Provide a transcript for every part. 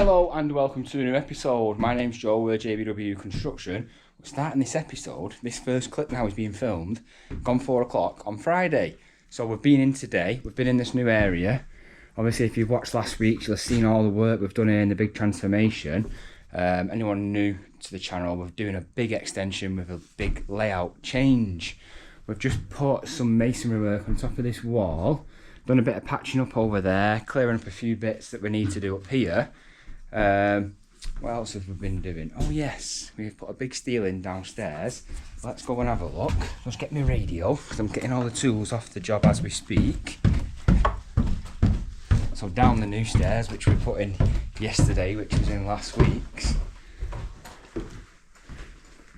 Hello and welcome to a new episode. My name's Joe, we're JBW Construction. We're starting this episode, this first clip now is being filmed, gone 4 o'clock on Friday. So we've been in today, we've been in this new area. Obviously if you've watched last week, you'll have seen all the work we've done here in the big transformation. Anyone new to the channel, we're doing a big extension with a big layout change. We've just put some masonry work on top of this wall, done a bit of patching up over there, clearing up a few bits that we need to do up here. What else have we been doing? Oh yes, we've put a big steel in downstairs. Let's go and have a look. Just get my radio, because I'm getting all the tools off the job as we speak. So down the new stairs, which we put in yesterday, which was in last week's.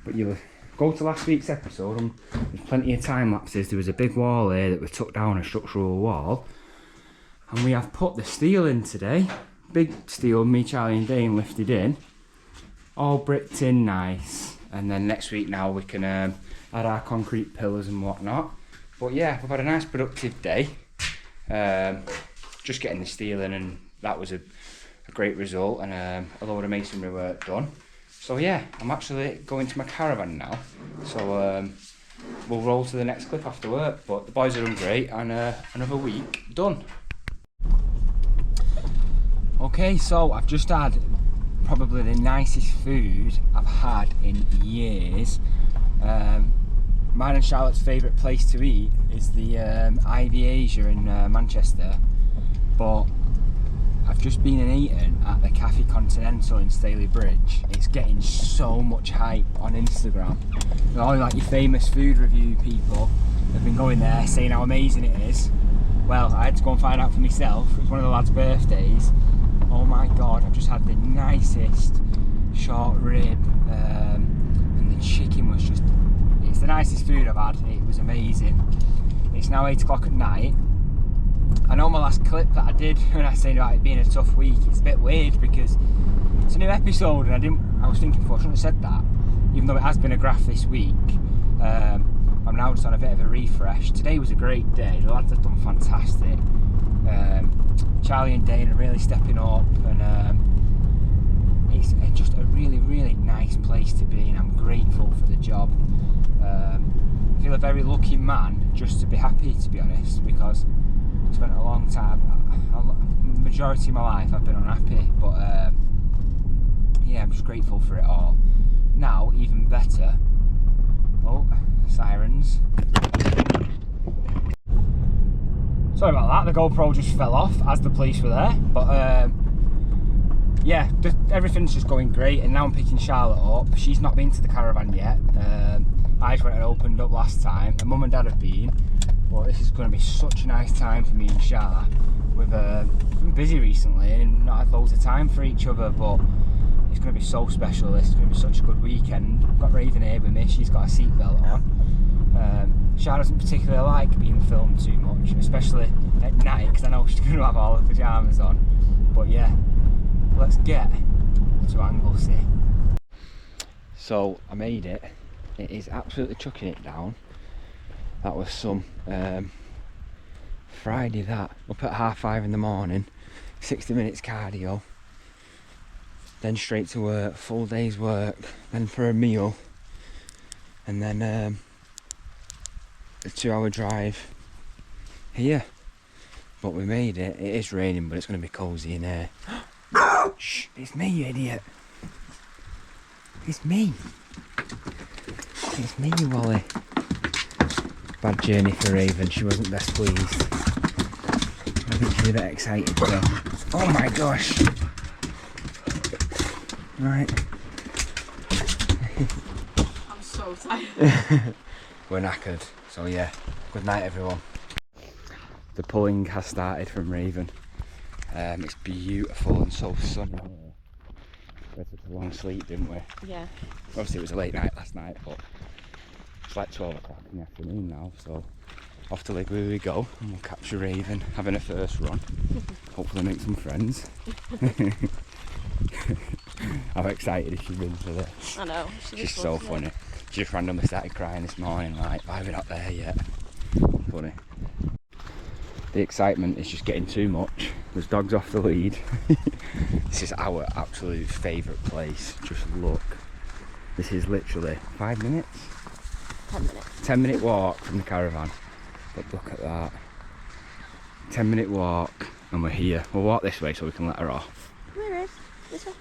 But you'll go to last week's episode, and there's plenty of time lapses. There was a big wall here that we took down, a structural wall. And we have put the steel in today. Big steel, me, Charlie and Dane lifted in. All bricked in nice. And then next week now we can add our concrete pillars and whatnot. But yeah, we've had a nice productive day. Just getting the steel in, and that was a great result, and a load of masonry work done. So yeah, I'm actually going to my caravan now. So we'll roll to the next clip after work. But the boys are doing great, and another week done. Okay, so I've just had probably the nicest food I've had in years. Mine and Charlotte's favourite place to eat is the Ivy Asia in Manchester, but I've just been and eaten at the Cafe Continental in Staley Bridge. It's getting so much hype on Instagram. All like your famous food review people have been going there saying how amazing it is. Well, I had to go and find out for myself. It was one of the lads' birthdays. Oh my god, I've just had the nicest short rib, and the chicken was just, it's the nicest food I've had. It was amazing. It's now 8 o'clock at night. I know my last clip that I did when I said about it being a tough week, it's a bit weird because it's a new episode, and I was thinking, I shouldn't have said that, even though it has been a graph this week. I'm now just on a bit of a refresh. Today was a great day, the lads have done fantastic. Charlie and Dane are really stepping up, and it's just a really, really nice place to be, and I'm grateful for the job. I feel a very lucky man just to be happy, to be honest, because I spent a long time, the majority of my life I've been unhappy, but yeah, I'm just grateful for it all. Now, even better, oh, sirens. Sorry about that, the GoPro just fell off as the police were there, but yeah, everything's just going great, and now I'm picking Charlotte up. She's not been to the caravan yet. I just went and opened up last time, and Mum and Dad have been, but this is going to be such a nice time for me and Charlotte. We've been busy recently and not had loads of time for each other, but it's going to be so special. This is going to be such a good weekend. I've got Raven here with me, she's got a seatbelt on. Charlotte doesn't particularly like being filmed too much, especially at night, because I know she's going to have all her pyjamas on. But yeah, let's get to Anglesey. So I made it. It is absolutely chucking it down. That was some Friday that, up at 5:30 in the morning, 60 minutes cardio, then straight to work, full day's work, then for a meal, and then a 2-hour drive here. But we made it. It is raining, but it's going to be cosy in here. Shh, it's me, you idiot. It's me. It's me, Wally. Bad journey for Raven, she wasn't best pleased. I think she's a bit excited though. Oh my gosh! Right. I'm so tired. We're knackered, so yeah. Good night everyone. The pulling has started from Raven. It's beautiful and so sunny. We took a long sleep, didn't we? Yeah. Obviously it was a late night last night, but it's like 12 o'clock in the afternoon now, so off to Ligway we go, and we'll capture Raven, having a first run. Hopefully make some friends. I'm excited if she's been to this. I know. She's so funny. She just randomly started crying this morning, like, why are we not there yet? Funny. the excitement is just getting too much. There's dogs off the lead. This is our absolute favourite place. Just look. This is literally 5 minutes? 10 minutes. 10-minute walk from the caravan. But look at that. 10-minute walk and we're here. We'll walk this way so we can let her off. Where is? This way.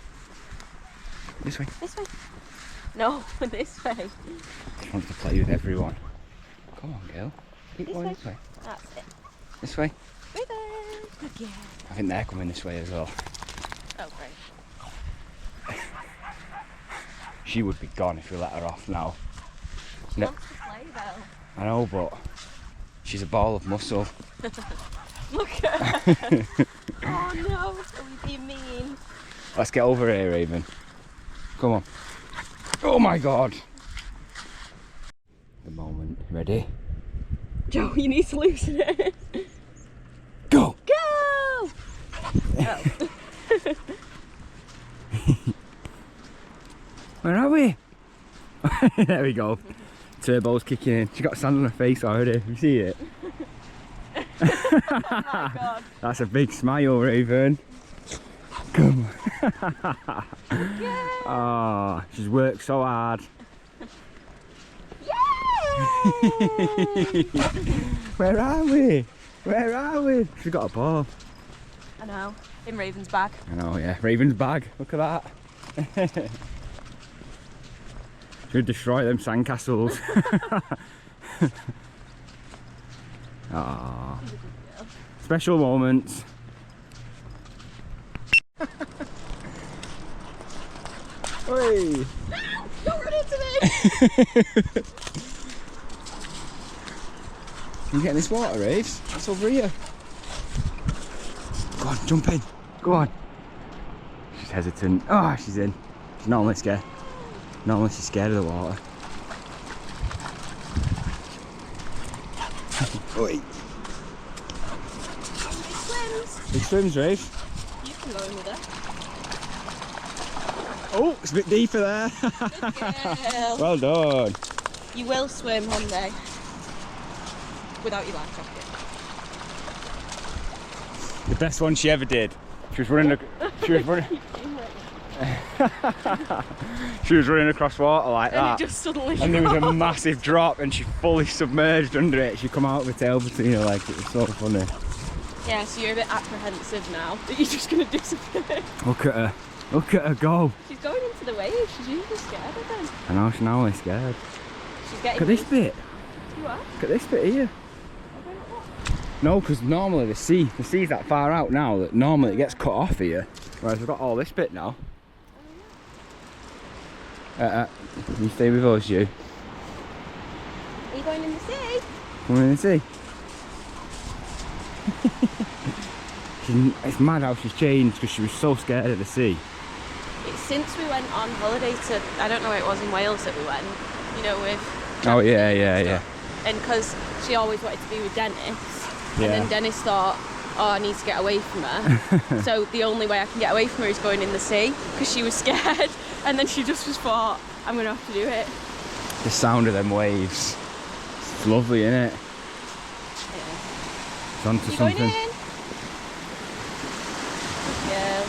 This way. This way. No, this way. She wants to play with everyone. Come on, girl. Keep This going way. this way. That's it. This way. Right there. Good girl. I think they're coming this way as well. Oh, great. She would be gone if we let her off now. She No. wants to play though. I know, but she's a ball of muscle. Look at her. Oh no, are we being mean? Let's get over here, Raven. Come on. Oh my god. The moment. Ready? Joe, you need to loosen it. Go! Go! Oh. Where are we? There we go. Turbo's kicking in. She got sand on her face already. You see it? Oh my god. That's a big smile, Raven. Come on. Yay! Oh, she's worked so hard. Yay! Where are we? Where are we? She's got a ball. I know. In Raven's bag. I know, yeah. Raven's bag. Look at that. Should destroy them sandcastles. Ah, special moments. Oi! Don't run into me! Can you get in this water, Raves? It's over here. Go on, jump in. Go on. She's hesitant. Oh, she's in. She's normally scared. Normally she's scared of the water. Oi. He swims. Big swims, Rave. You can go in with her. Oh, it's a bit deeper there. Good girl. Well done. You will swim one day. Without your life jacket. The best one she ever did. She was running. She was running. She was running across water like And that. it just suddenly And there was a dropped. massive drop, and she fully submerged under it. She come out with her tail between her legs. It was so funny. Yeah, so you're a bit apprehensive now that you're just going to disappear. Look at her. Look at her go. She's going into the waves. She's usually scared of them. I know she's now only scared. She's getting. Look at this bit. You are? Look at this bit here. No, because normally the sea's that far out now that normally it gets cut off here. Whereas we've got all this bit now. You stay with us, you. Are you going in the sea? Come in and see. It's mad how she's changed because she was so scared of the sea. It's since we went on holiday to, I don't know where it was in Wales that we went, you know, with... Oh yeah, yeah, yeah. And because she always wanted to be with Dennis. Yeah. And then Dennis thought, oh, I need to get away from her. So the only way I can get away from her is going in the sea, because she was scared. And then she just was thought, I'm going to have to do it. The sound of them waves. It's lovely, isn't it? Yeah. It's onto You something. going in? Good girl.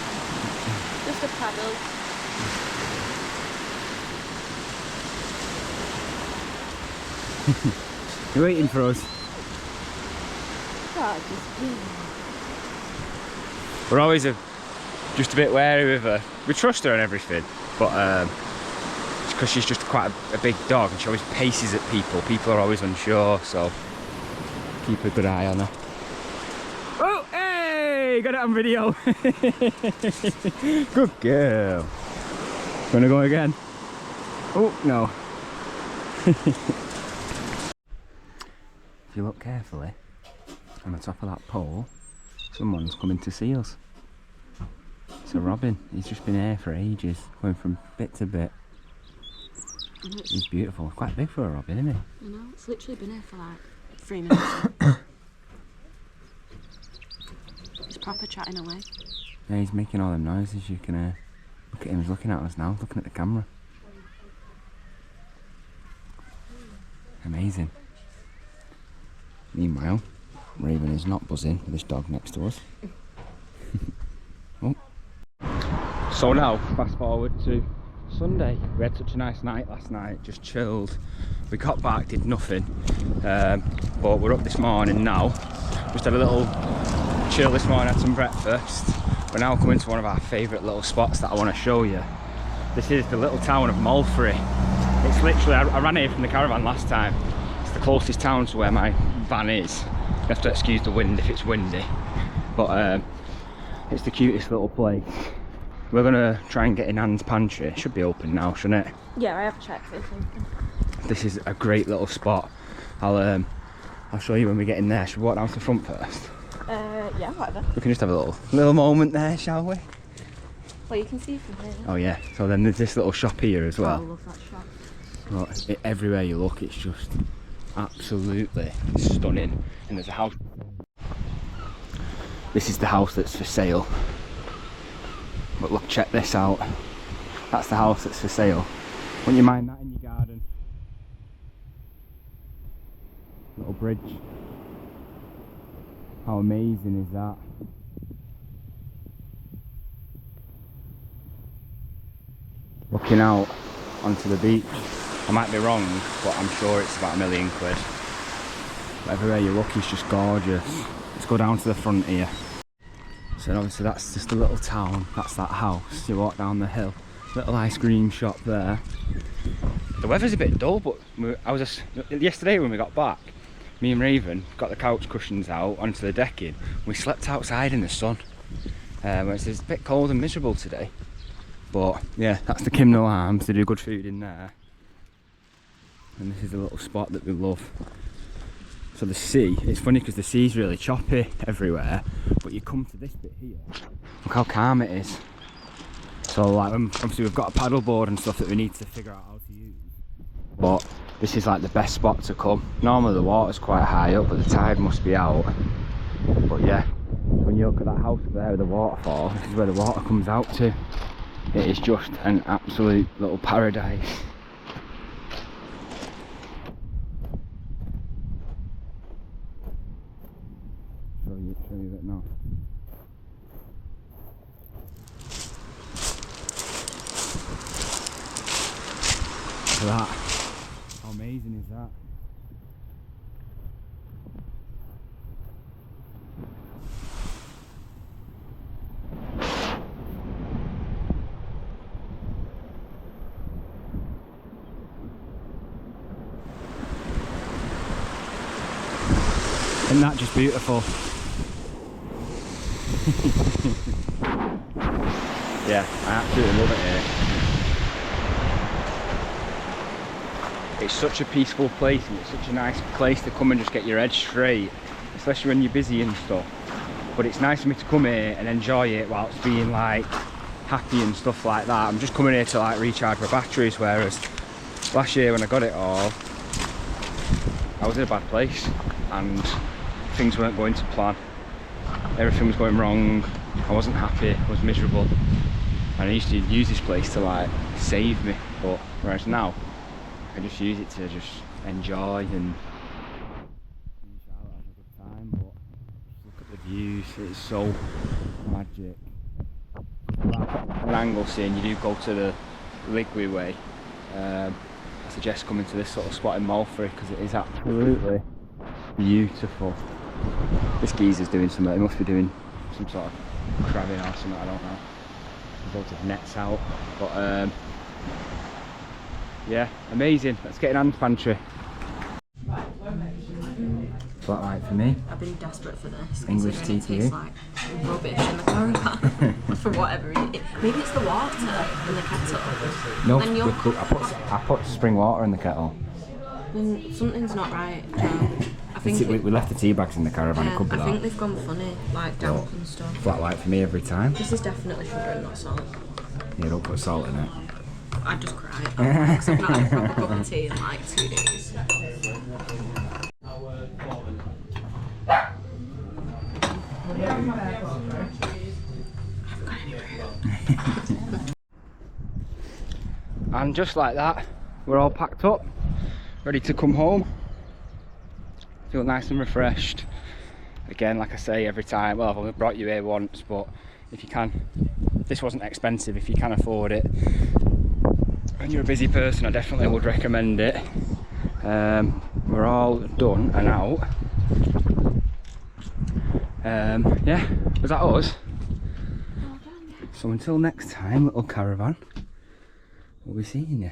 Just a paddle. You're waiting for us. Oh, just... We're always just a bit wary with her. We trust her and everything, but because she's just quite a big dog and she always paces at people. People are always unsure, so keep a good eye on her. Oh, hey! Got it on video. Good girl. Gonna go again? Oh, no. If you look carefully, on the top of that pole, someone's coming to see us. It's a robin. He's just been here for ages, going from bit to bit. He's beautiful. Quite big for a robin, isn't he? I know, it's literally been here for like 3 minutes. He's proper chatting away. Yeah, he's making all them noises. You can look at him. He's looking at us now, looking at the camera. Amazing. Meanwhile, Raven is not buzzing with this dog next to us. Oh. So now, fast forward to Sunday. We had such a nice night last night, just chilled. We got back, did nothing, but we're up this morning now. Just had a little chill this morning, had some breakfast. We're now coming to one of our favourite little spots that I want to show you. This is the little town of Mulfrey. It's literally, I ran here from the caravan last time. It's the closest town to where my van is. You have to excuse the wind if it's windy, but it's the cutest little place. We're gonna try and get in Anne's pantry. It should be open now, shouldn't it? Yeah, I have checked it. This is a great little spot. I'll show you when we get in there. Should we walk down to the front first? Yeah, whatever. We can just have a little moment there, shall we? Well, you can see from here. Oh yeah. So then there's this little shop here as well. Oh, I love that shop. Look, everywhere you look, it's just absolutely stunning. And there's a house. This is the house that's for sale. But look, check this out. That's the house that's for sale. Wouldn't you mind that in your garden? Little bridge. How amazing is that? Looking out onto the beach. I might be wrong, but I'm sure it's about £1 million. But everywhere you look is just gorgeous. Let's go down to the front here. So obviously that's just a little town, that's that house. You walk down the hill, little ice cream shop there. The weather's a bit dull, but yesterday when we got back, me and Raven got the couch cushions out onto the decking. We slept outside in the sun. It's a bit cold and miserable today. But yeah, that's the Kimnell Arms, they do good food in there. And this is a little spot that we love. So the sea, it's funny because the sea's really choppy everywhere, but you come to this bit here, look how calm it is. So like, obviously we've got a paddle board and stuff that we need to figure out how to use. But this is like the best spot to come. Normally the water's quite high up, but the tide must be out. But yeah, when you look at that house there with the waterfall, this is where the water comes out to. It is just an absolute little paradise. Show you that now. Look at that. How amazing is that? Isn't that just beautiful? Yeah, I absolutely love it here. It's such a peaceful place and it's such a nice place to come and just get your head straight, especially when you're busy and stuff. But it's nice for me to come here and enjoy it whilst being like happy and stuff like that. I'm just coming here to like recharge my batteries, whereas last year when I got it all, I was in a bad place and things weren't going to plan. Everything was going wrong, I wasn't happy, I was miserable, and I used to use this place to like save me, but whereas now I just use it to just enjoy and have a good time. But just look at the views, it's so magic. In Anglesey and you do go to the Ligway way, I suggest coming to this sort of spot in Mulfrey because it is absolutely beautiful. This geezer's doing something, he must be doing some sort of crabbing or something, I don't know. There's loads of nets out, but yeah, amazing. Let's get in Anne's pantry. Flat white for me. I've been desperate for this. English tea for you. Like rubbish in the caravan for whatever reason. Maybe it's the water in the kettle. No, then I put spring water in the kettle. Then something's not right, Joe. I think we left the tea bags in the caravan, it could be that. I think they've gone funny, like damp and stuff. Flat white for me every time. This is definitely sugar and not salt. Yeah, don't put salt in it. I'd just cry. Because I've not had a proper cup of tea in like 2 days. And just like that, we're all packed up, ready to come home. Feel nice and refreshed. Again, like I say every time, well, I've only brought you here once, but if you can, this wasn't expensive. If you can afford it and you're a busy person, I definitely would recommend it. We're all done and out. Yeah, was that us? So until next time, little caravan, we'll be seeing you.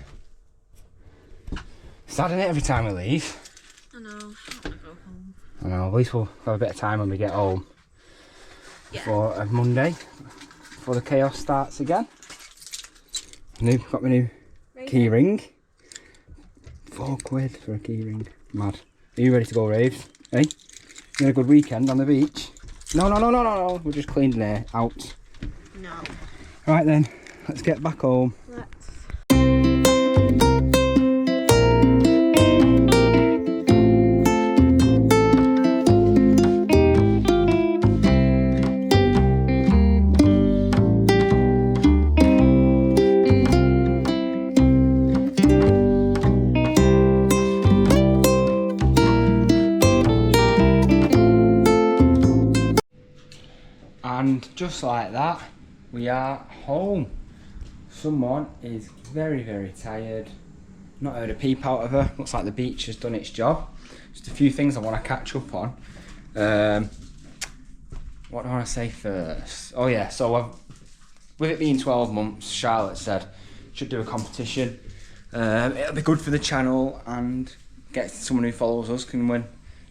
Sad, isn't it, every time we leave? I know, I don't want to go home. I know, at least we'll have a bit of time when we get home. Yeah. For a Monday, before the chaos starts again. Got my new key ring. £4 for a key ring. Mad. Are you ready to go, Raves? Hey? You had a good weekend on the beach? No. We're just cleaning it out. No. Right then, let's get back home. Let's. And just like that, we are home. Someone is very, very tired. Not heard a peep out of her. Looks like the beach has done its job. Just a few things I want to catch up on. What do I want to say first? Oh yeah, so with it being 12 months, Charlotte said should do a competition. It'll be good for the channel, and get someone who follows us can win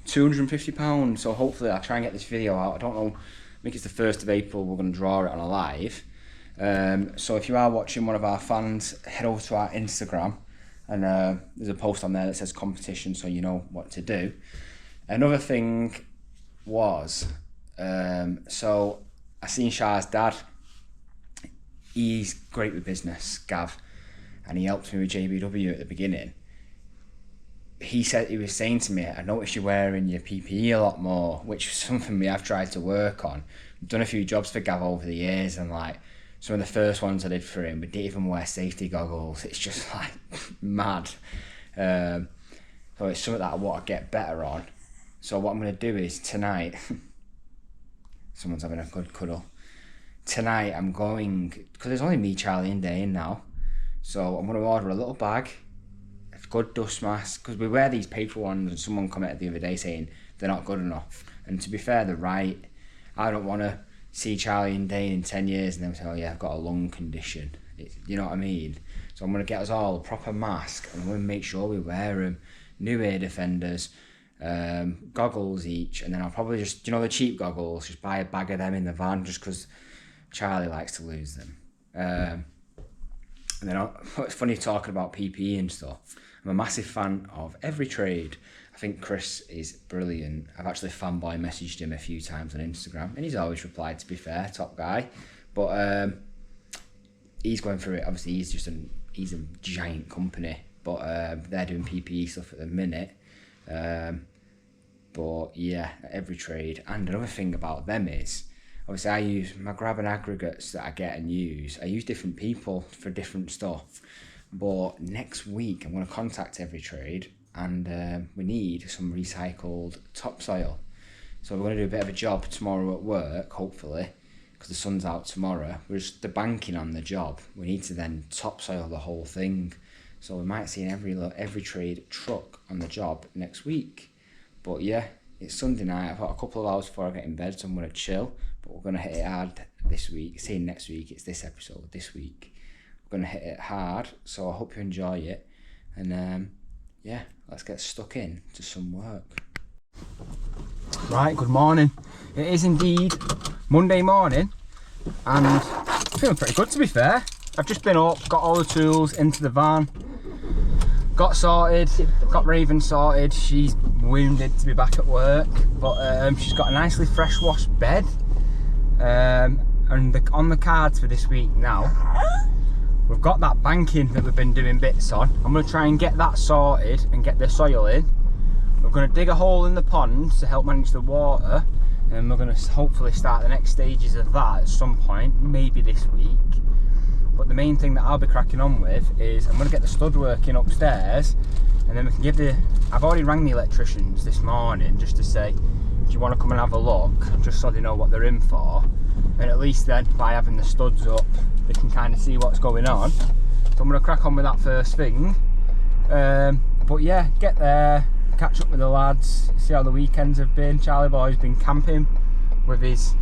£250. So hopefully I'll try and get this video out. I don't know. I think it's the 1st of April, we're going to draw it on a live. So if you are watching one of our fans, head over to our Instagram, and there's a post on there that says competition, so you know what to do. Another thing was, so I seen Shah's dad. He's great with business, Gav, and he helped me with JBW at the beginning. He was saying to me, I noticed you're wearing your PPE a lot more, which is something I've tried to work on. I've done a few jobs for Gav over the years, and like some of the first ones I did for him, we didn't even wear safety goggles. It's just like mad. So it's something that I want to get better on. So what I'm going to do is tonight, someone's having a good cuddle. Tonight I'm going, because there's only me, Charlie and Dane now, so I'm going to order a little bag, good dust mask, because we wear these paper ones, and someone commented the other day saying they're not good enough, and to be fair, they're right. I don't want to see Charlie and Dane in 10 years and then say, oh yeah, I've got a lung condition. You know what I mean? So I'm going to get us all a proper mask, and I'm going to make sure we wear them. New ear defenders, goggles each, and then I'll probably just, you know, the cheap goggles, just buy a bag of them in the van, just because Charlie likes to lose them. And then it's funny talking about PPE and stuff. I'm a massive fan of Everytrade. I think Chris is brilliant. I've actually fanboy messaged him a few times on Instagram, and he's always replied, to be fair, top guy. But he's going through it. Obviously, he's a giant company, but they're doing PPE stuff at the minute. But yeah, Everytrade. And another thing about them is, obviously I use my grab and aggregates that I get and use. I use different people for different stuff. But next week I'm going to contact Everytrade, and we need some recycled topsoil. So we're going to do a bit of a job tomorrow at work, hopefully, because the sun's out tomorrow. We're just banking on the job. We need to then topsoil the whole thing. So we might see an Everytrade truck on the job next week. But yeah, it's Sunday night. I've got a couple of hours before I get in bed, so I'm going to chill. But we're going to hit it hard this week. Saying next week, it's this episode, this week. We're going to hit it hard, so I hope you enjoy it. And yeah, let's get stuck in to some work. Right, good morning. It is indeed Monday morning, and I'm feeling pretty good, to be fair. I've just been up, got all the tools into the van, got sorted, got Raven sorted. She's wounded to be back at work, but she's got a nicely fresh washed bed. And on the cards for this week now, we've got that banking that we've been doing bits on. I'm going to try and get that sorted and get the soil in. We're going to dig a hole in the pond to help manage the water, and we're going to hopefully start the next stages of that at some point, maybe this week. But the main thing that I'll be cracking on with is I'm going to get the stud working upstairs, and then we can give I've already rang the electricians this morning just to say, do you want to come and have a look, just so they know what they're in for, and at least then by having the studs up they can kind of see what's going on. So I'm going to crack on with that first thing. But yeah, get there, catch up with the lads, see how the weekends have been. Charlie boy's been camping with his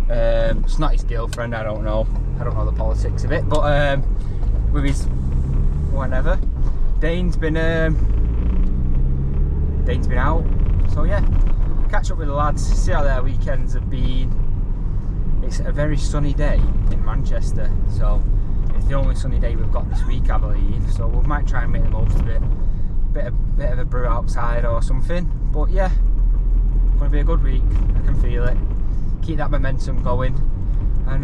it's not his girlfriend, I don't know the politics of it, but with his whatever. Dane's been out, so yeah, catch up with the lads, see how their weekends have been. It's a very sunny day in Manchester, so it's the only sunny day we've got this week, I believe, so we might try and make the most of it. Bit of a brew outside or something, but yeah, it's going to be a good week, I can feel it. Keep that momentum going, and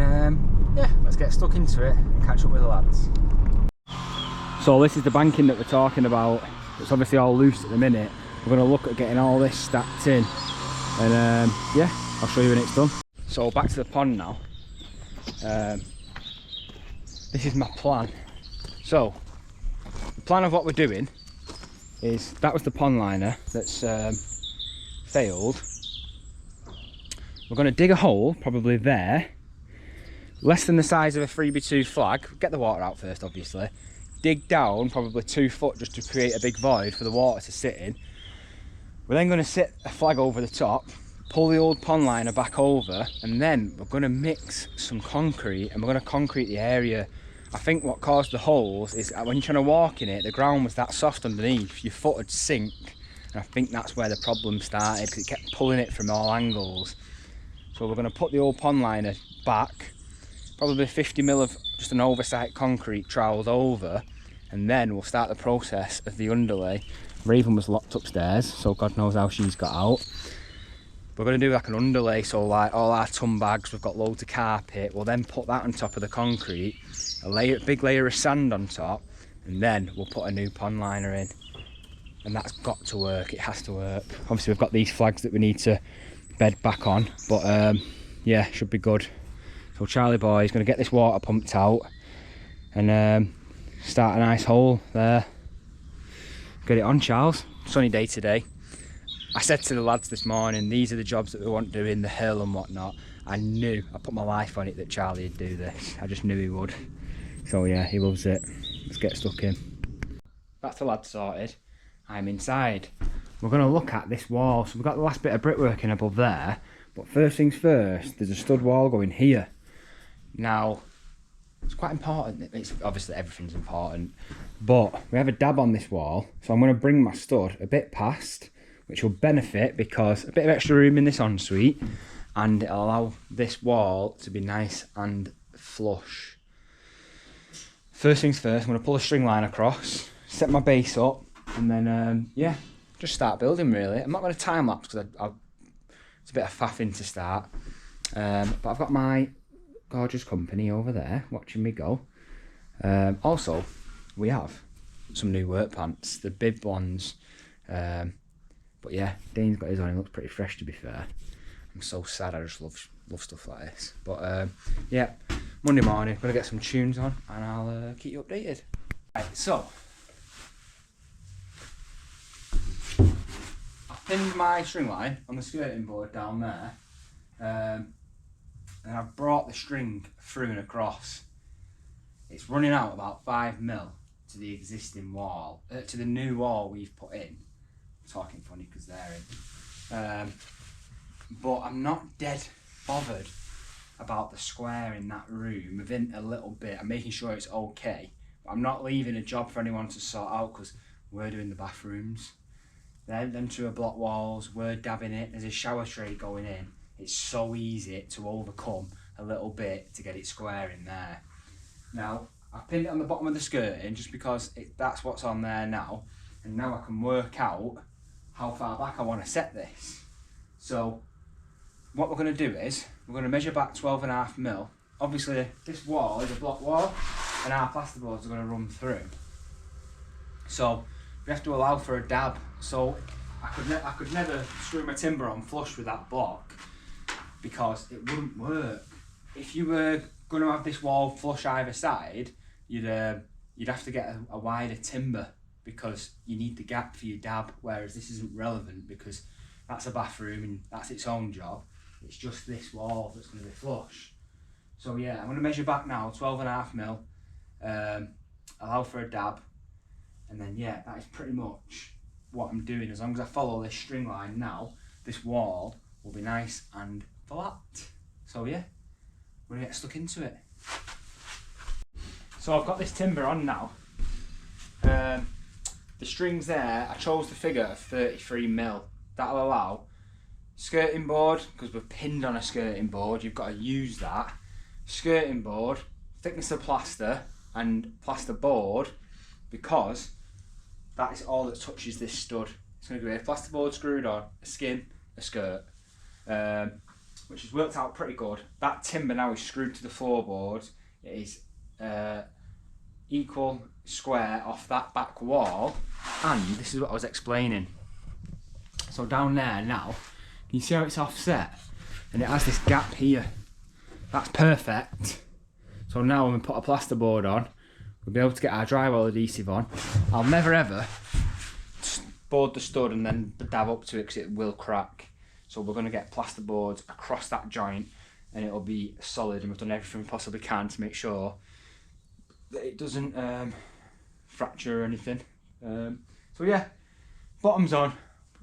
yeah, let's get stuck into it and catch up with the lads. So this is the banking that we're talking about. It's obviously all loose at the minute. We're going to look at getting all this stacked in, and yeah, I'll show you when it's done. So back to the pond now. This is my plan. So the plan of what we're doing is, that was the pond liner that's failed. We're going to dig a hole, probably there, less than the size of a 3x2 flag. Get the water out first, obviously. Dig down probably 2 foot just to create a big void for the water to sit in. We're then going to sit a flag over the top, pull the old pond liner back over, and then we're going to mix some concrete, and we're going to concrete the area. I think what caused the holes is when you're trying to walk in it, the ground was that soft underneath, your foot would sink, and I think that's where the problem started, because it kept pulling it from all angles. So we're going to put the old pond liner back, probably 50 mil of just an oversight concrete troweled over, and then we'll start the process of the underlay. Raven was locked upstairs, so God knows how she's got out. We're going to do like an underlay, so like all our ton bags, we've got loads of carpet, we'll then put that on top of the concrete, a big layer of sand on top, and then we'll put a new pond liner in. And that's got to work, it has to work. Obviously we've got these flags that we need to bed back on, but yeah, should be good. So Charlie boy is going to get this water pumped out and start a nice hole there. Get it on, Charles. Sunny day today. I said to the lads this morning, these are the jobs that we want doing, the hill and whatnot. I put my life on it that Charlie would do this. I just knew he would. So yeah, he loves it. Let's get stuck in. That's the lads sorted. I'm inside. We're going to look at this wall. So we've got the last bit of brickwork in above there, but first things first, there's a stud wall going here. Now, it's quite important. It's obviously everything's important, but we have a dab on this wall, so I'm going to bring my stud a bit past, which will benefit because a bit of extra room in this ensuite, and it'll allow this wall to be nice and flush. First things first, I'm going to pull a string line across, set my base up, and then yeah, just start building really. I'm not going to time lapse because it's a bit of faffing to start, but I've got my gorgeous company over there watching me go. Also, we have some new work pants, the bib ones, but yeah, Dane's got his on, he looks pretty fresh to be fair. I'm so sad, I just love stuff like this. But yeah, Monday morning, I'm going to get some tunes on and I'll keep you updated. Right, so pinned my string line on the skirting board down there, and I've brought the string through and across. It's running out about 5 mil to the existing wall, to the new wall we've put in. I'm talking funny because they're in. But I'm not dead bothered about the square in that room within a little bit. I'm making sure it's okay, but I'm not leaving a job for anyone to sort out because we're doing the bathrooms. Them two are block walls, we're dabbing it, there's a shower tray going in. It's so easy to overcome a little bit to get it square in there. Now, I've pinned it on the bottom of the skirting just because that's what's on there now, and now I can work out how far back I want to set this. So, what we're going to do is, we're going to measure back 12.5 mil. Obviously, this wall is a block wall, and our plasterboards are going to run through. So, we have to allow for a dab. So I could never screw my timber on flush with that block because it wouldn't work. If you were going to have this wall flush either side, you'd have to get a wider timber because you need the gap for your dab, whereas this isn't relevant because that's a bathroom and that's its own job. It's just this wall that's going to be flush. So yeah, I'm going to measure back now, 12.5mm, allow for a dab, and then yeah, that is pretty much what I'm doing. As long as I follow this string line now, this wall will be nice and flat. So yeah, we're going to get stuck into it. So I've got this timber on now. The strings there, I chose the figure of 33mm. That'll allow skirting board, because we're pinned on a skirting board, you've got to use that. Skirting board, thickness of plaster, and plaster board, because that is all that touches this stud. It's going to be a plaster board screwed on, a skin, a skirt, which has worked out pretty good. That timber now is screwed to the floorboards. It is equal square off that back wall, and this is what I was explaining. So down there now, can you see how it's offset? And it has this gap here. That's perfect. So now when we put a plasterboard on, we'll be able to get our drywall adhesive on. I'll never ever board the stud and then dab up to it because it will crack. So we're going to get plasterboards across that joint and it'll be solid, and we've done everything we possibly can to make sure that it doesn't fracture or anything. So yeah, bottoms on,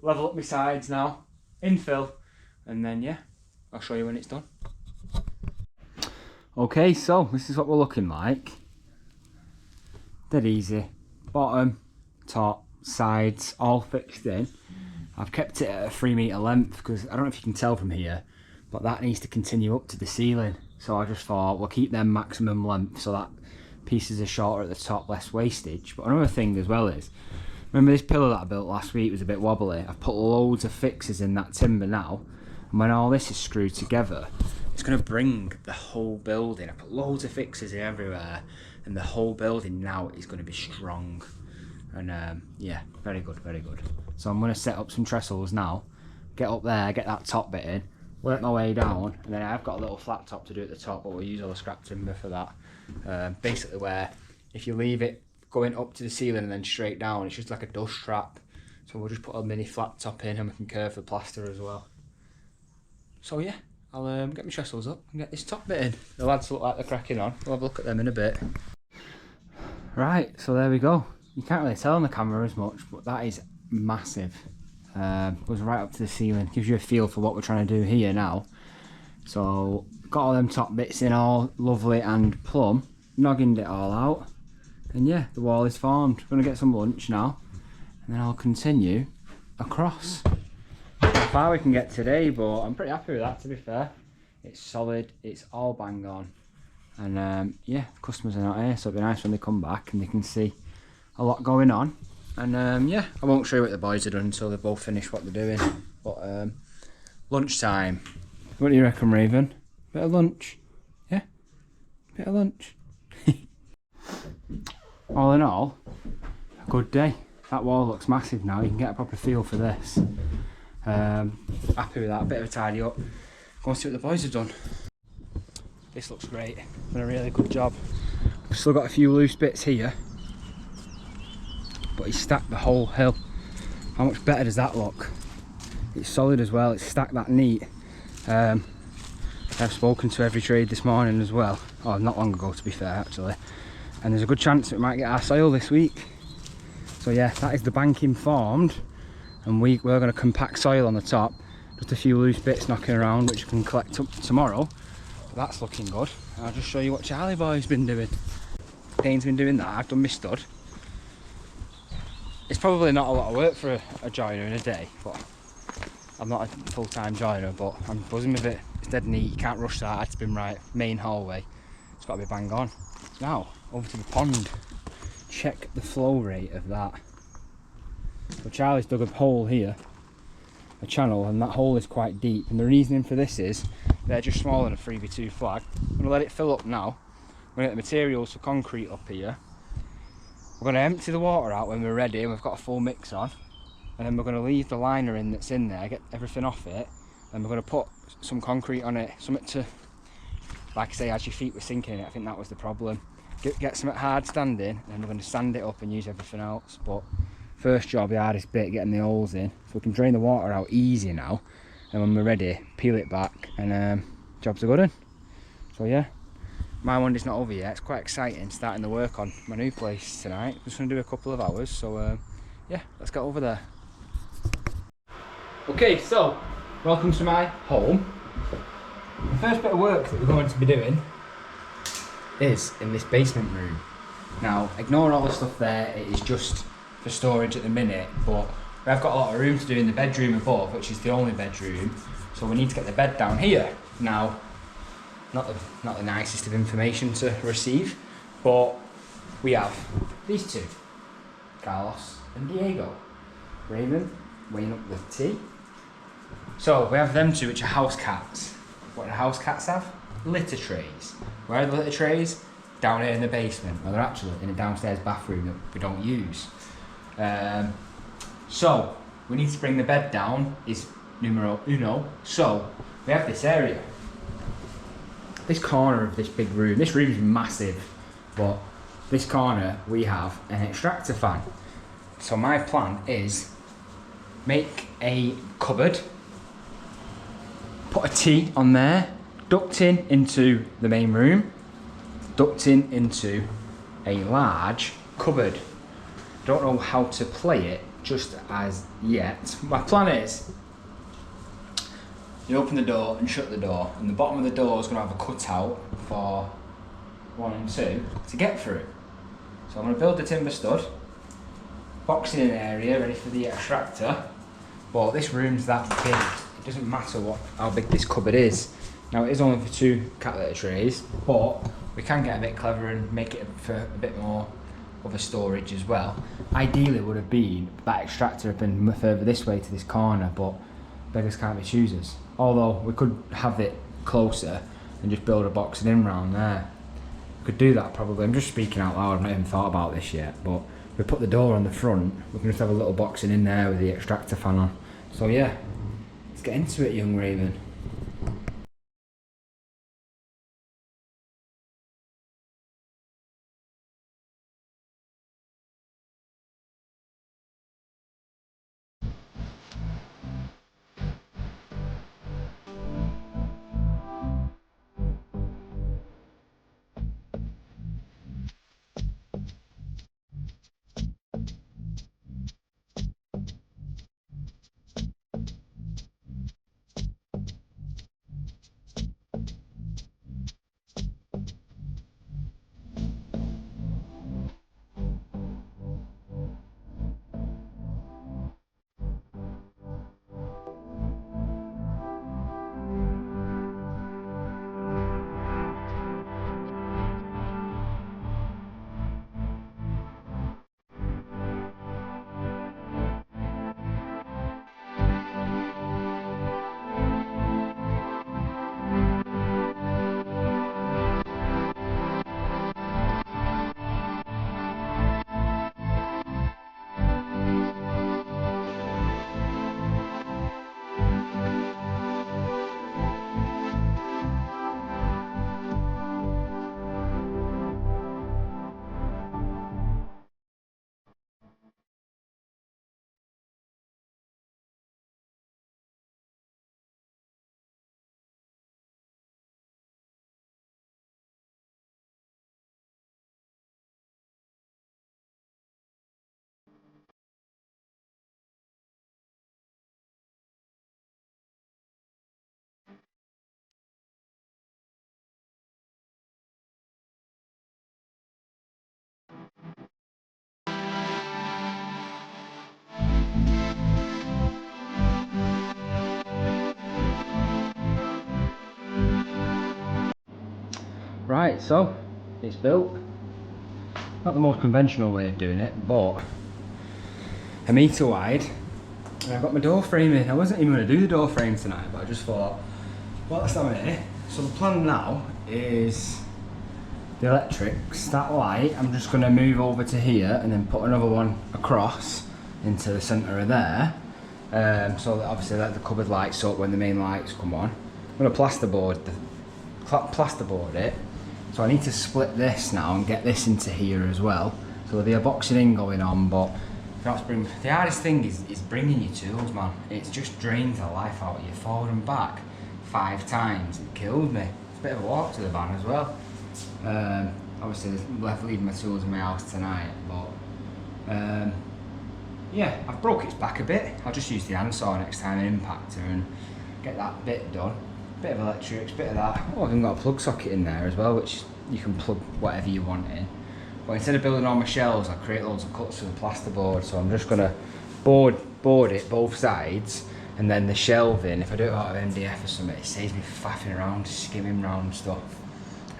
level up my sides now, infill, and then yeah, I'll show you when it's done. Okay, so this is what we're looking like. Dead easy. Bottom, top, sides, all fixed in. I've kept it at a 3 metre length because I don't know if you can tell from here, but that needs to continue up to the ceiling. So I just thought we'll keep them maximum length so that pieces are shorter at the top, less wastage. But another thing as well is, remember this pillar that I built last week was a bit wobbly? I've put loads of fixes in that timber now, and when all this is screwed together, it's going to bring the whole building. I put loads of fixes in everywhere, and the whole building now is going to be strong. And yeah, very good, very good. So I'm going to set up some trestles now, get up there, get that top bit in, work my way down, and then I've got a little flat top to do at the top, but we'll use all the scrap timber for that. Basically where if you leave it going up to the ceiling and then straight down, it's just like a dust trap. So we'll just put a mini flat top in and we can curve the plaster as well. So yeah, I'll get my trestles up and get this top bit in. The lads look like they're cracking on. We'll have a look at them in a bit. Right, so there we go. You can't really tell on the camera as much, but that is massive. Goes right up to the ceiling. Gives you a feel for what we're trying to do here now. So got all them top bits in all lovely and plumb. Noggined it all out. And yeah, the wall is formed. We're going to get some lunch now. And then I'll continue across. How far we can get today, but I'm pretty happy with that, to be fair. It's solid, it's all bang on. And yeah, the customers are not here, so it'll be nice when they come back and they can see a lot going on. And yeah, I won't show you what the boys are done until they've both finished what they're doing. But lunchtime. What do you reckon, Raven? Bit of lunch? Yeah? Bit of lunch. All in all, a good day. That wall looks massive now. You can get a proper feel for this. Happy with that. A bit of a tidy up. Go and see what the boys have done. This looks great. Done a really good job. We've still got a few loose bits here, but he's stacked the whole hill. How much better does that look? It's solid as well. It's stacked that neat. I've spoken to Everytrade this morning as well. Oh, not long ago, to be fair, actually. And there's a good chance that we might get our soil this week. So yeah, that is the banking formed, and we're going to compact soil on the top. Just a few loose bits knocking around which we can collect up tomorrow. But that's looking good. I'll just show you what Charlie boy's been doing. Dane's been doing that. I've done my stud. It's probably not a lot of work for a joiner in a day, but I'm not a full-time joiner, but I'm buzzing with it. It's dead neat. You can't rush that. It's been right. Main hallway. It's got to be bang on. Now over to the pond. Check the flow rate of that. So Charlie's dug a hole here, a channel, and that hole is quite deep. And the reasoning for this is they're just smaller than a 3x2 flag. I'm going to let it fill up now. We're going to get the materials for concrete up here. We're going to empty the water out when we're ready and we've got a full mix on. And then we're going to leave the liner in that's in there, get everything off it. And we're going to put some concrete on it, something to like I say, as your feet were sinking in it, I think that was the problem. Get some hard standing, and then we're going to sand it up and use everything else. But first job, the hardest bit, getting the holes in, so we can drain the water out easy now. And when we're ready, peel it back, and jobs are good in. So yeah, my Monday's not over yet. It's quite exciting starting the work on my new place tonight. I'm just going to do a couple of hours, so yeah, let's get over there. Okay, so welcome to my home. The first bit of work that we're going to be doing is in this basement room. Now, ignore all the stuff there, it is just for storage at the minute, but we have got a lot of room to do in the bedroom above, which is the only bedroom, so we need to get the bed down here. Now, not the nicest of information to receive, but we have these two, Carlos and Diego. Raven, weighing up the tea. So we have them two, which are house cats. What do house cats have? Litter trays. Where are the litter trays? Down here in the basement. Well, they're actually in a downstairs bathroom that we don't use. So we need to bring the bed down, is numero uno. So we have this area. This corner of this big room. This room is massive, but this corner we have an extractor fan. So my plan is make a cupboard, put a T on there, ducting into the main room, ducting into a large cupboard. Don't know how to play it just as yet. My plan is, you open the door and shut the door, and the bottom of the door is going to have a cutout for 1 and 2 to get through. So I'm going to build the timber stud, boxing in area ready for the extractor, but this room's that big. It doesn't matter how big this cupboard is. Now it is only for 2 cat litter trays, but we can get a bit clever and make it for a bit more of a storage as well. Ideally would have been that extractor have been further this way to this corner, but beggars can't be choosers. Although we could have it closer and just build a boxing in round there. We could do that probably. I'm just speaking out loud, I've not even thought about this yet, but we put the door on the front, we can just have a little boxing in there with the extractor fan on. So yeah, let's get into it, young Raven. Right, so it's built. Not the most conventional way of doing it, but 1 metre wide. And I've got my door frame in. I wasn't even going to do the door frame tonight, but I just thought, well, let's have it. So the plan now is the electrics, that light, I'm just going to move over to here and then put another one across into the centre of there. So that obviously let the cupboard lights up when the main lights come on. I'm going to plasterboard the plasterboard it. So I need to split this now and get this into here as well. So the epoxying in going on, but the hardest thing is bringing your tools, man. It's just drains the life out of you, forward and back 5 times. It killed me. It's a bit of a walk to the van as well. Obviously leaving my tools in my house tonight, but yeah, I've broke its back a bit. I'll just use the handsaw next time, an impactor, and get that bit done. Bit of electrics, bit of that. Oh, I've even got a plug socket in there as well, which you can plug whatever you want in. But instead of building all my shelves, I create loads of cuts for the plasterboard. So I'm just gonna board it both sides, and then the shelving, if I do it out of MDF or something, it saves me faffing around, skimming around stuff.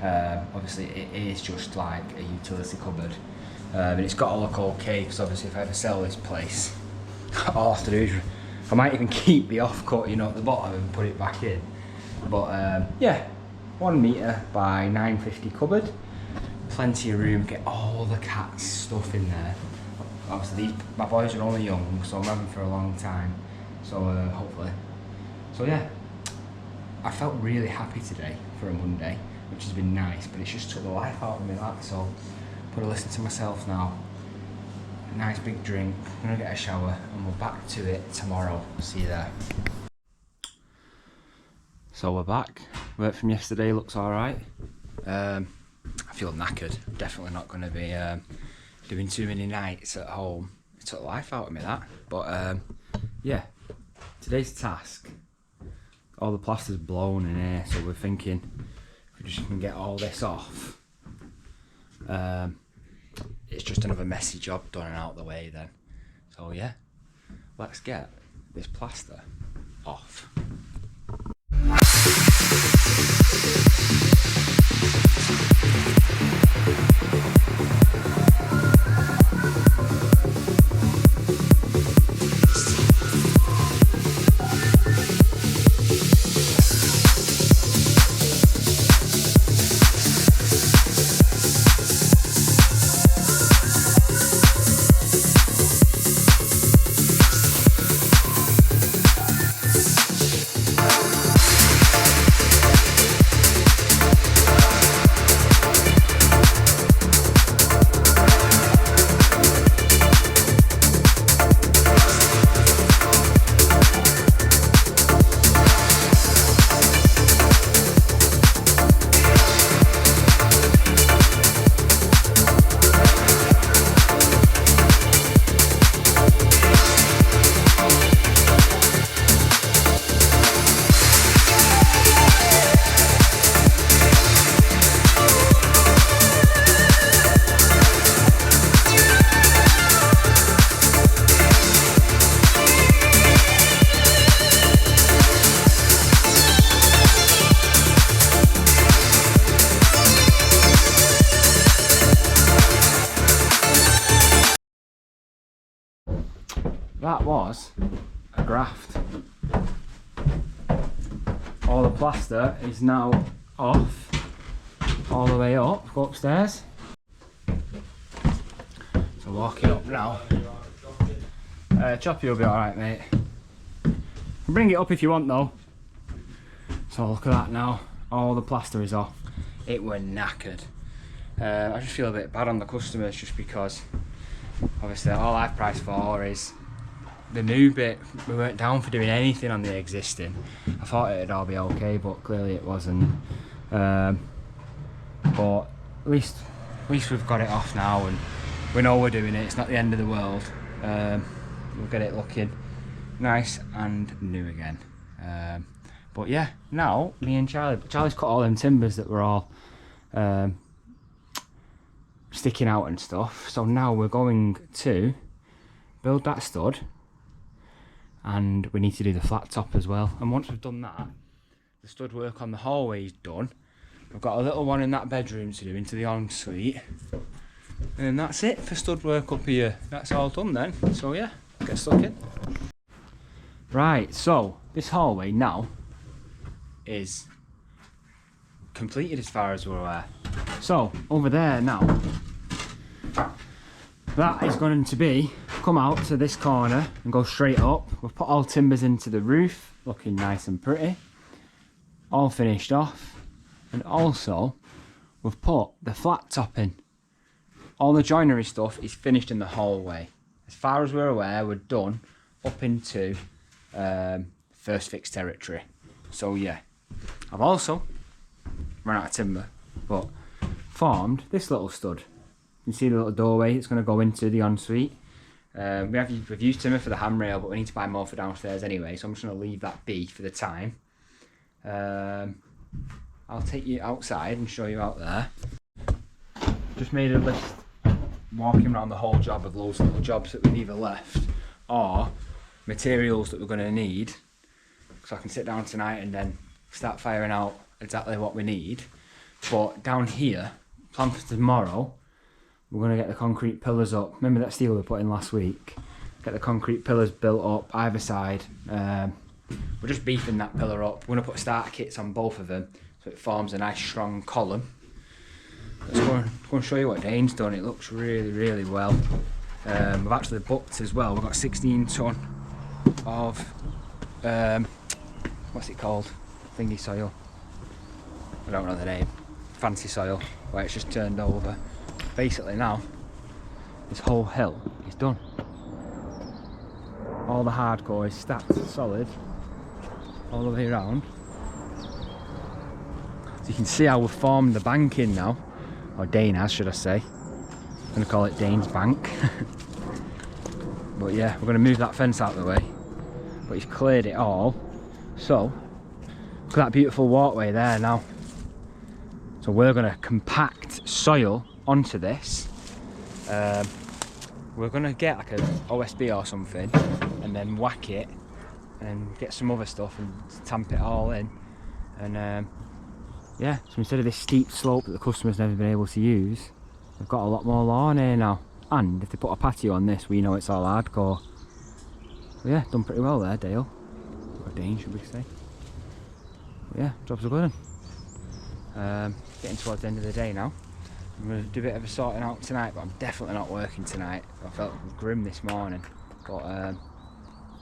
Obviously it is just like a utility cupboard, and it's got to look okay, because obviously if I ever sell this place, all I have to do is, I might even keep the off-cut, you know, at the bottom and put it back in. But yeah, 1 metre by 950 cupboard, plenty of room, get all the cat's stuff in there. Obviously my boys are only young, so I'm having for a long time, so hopefully. So yeah, I felt really happy today for a Monday, which has been nice, but it's just took the life out of me, that. So put a listen to myself now, a nice big drink, I'm gonna get a shower, and we're back to it tomorrow. See you there. So we're back. Work from yesterday looks alright. I feel knackered. I'm definitely not going to be doing too many nights at home. It took the life out of me, that. But yeah, today's task, all the plaster's blown in here, so we're thinking if we just can get all this off, it's just another messy job done and out the way then. So yeah, let's get this plaster off. That was a graft. All the plaster is now off, all the way up. Go upstairs. So walking up now. Choppy will be alright, mate. Bring it up if you want though. So look at that now. All the plaster is off. It were knackered. I just feel a bit bad on the customers just because obviously all I've priced for is the new bit. We weren't down for doing anything on the existing. I thought it'd all be okay, but clearly it wasn't. But at least we've got it off now, and we know we're doing it. It's not the end of the world. We'll get it looking nice and new again. But yeah, now me and Charlie's cut all them timbers that were all sticking out and stuff. So now we're going to build that stud, and we need to do the flat top as well. And once we've done that, the stud work on the hallway is done. We've got a little one in that bedroom to do into the ensuite, and that's it for stud work up here. That's all done then. So yeah, get stuck in. Right, so this hallway now is completed as far as we're aware. So over there now, that is going to be come out to this corner and go straight up. We've put all timbers into the roof, looking nice and pretty, all finished off. And also, we've put the flat top in. All the joinery stuff is finished in the hallway. As far as we're aware, we're done up into first fix territory. So yeah, I've also run out of timber, but formed this little stud. You can see the little doorway it's going to go into the ensuite. We've used timber for the handrail, but we need to buy more for downstairs anyway, so I'm just going to leave that be for the time. I'll take you outside and show you out there. Just made a list, walking around the whole job of loads of little jobs that we've either left or materials that we're going to need, so I can sit down tonight and then start firing out exactly what we need. But down here, plan for tomorrow, we're going to get the concrete pillars up. Remember that steel we put in last week? Get the concrete pillars built up either side. We're just beefing that pillar up. We're going to put starter kits on both of them so it forms a nice strong column. Let's go and show you what Dane's done. It looks really, really well. We've actually booked as well. We've got 16 tonne of, what's it called? Thingy soil. I don't know the name. Fancy soil, where it's just turned over. Basically now, this whole hill is done. All the hardcore is stacked solid all the way around. So you can see how we've formed the banking now, or Dane has, should I say. I'm going to call it Dane's bank. But yeah, we're going to move that fence out of the way. But he's cleared it all. So, look at that beautiful walkway there now. So we're going to compact soil onto this. We're going to get like an OSB or something and then whack it and get some other stuff and tamp it all in. And yeah, so instead of this steep slope that the customer's never been able to use, we've got a lot more lawn here now. And if they put a patio on this, we know it's all hardcore. So yeah, done pretty well there, Dale. Or Dane, should we say. But yeah, jobs are good. Getting towards the end of the day now. I'm going to do a bit of a sorting out tonight, but I'm definitely not working tonight. I felt grim this morning. But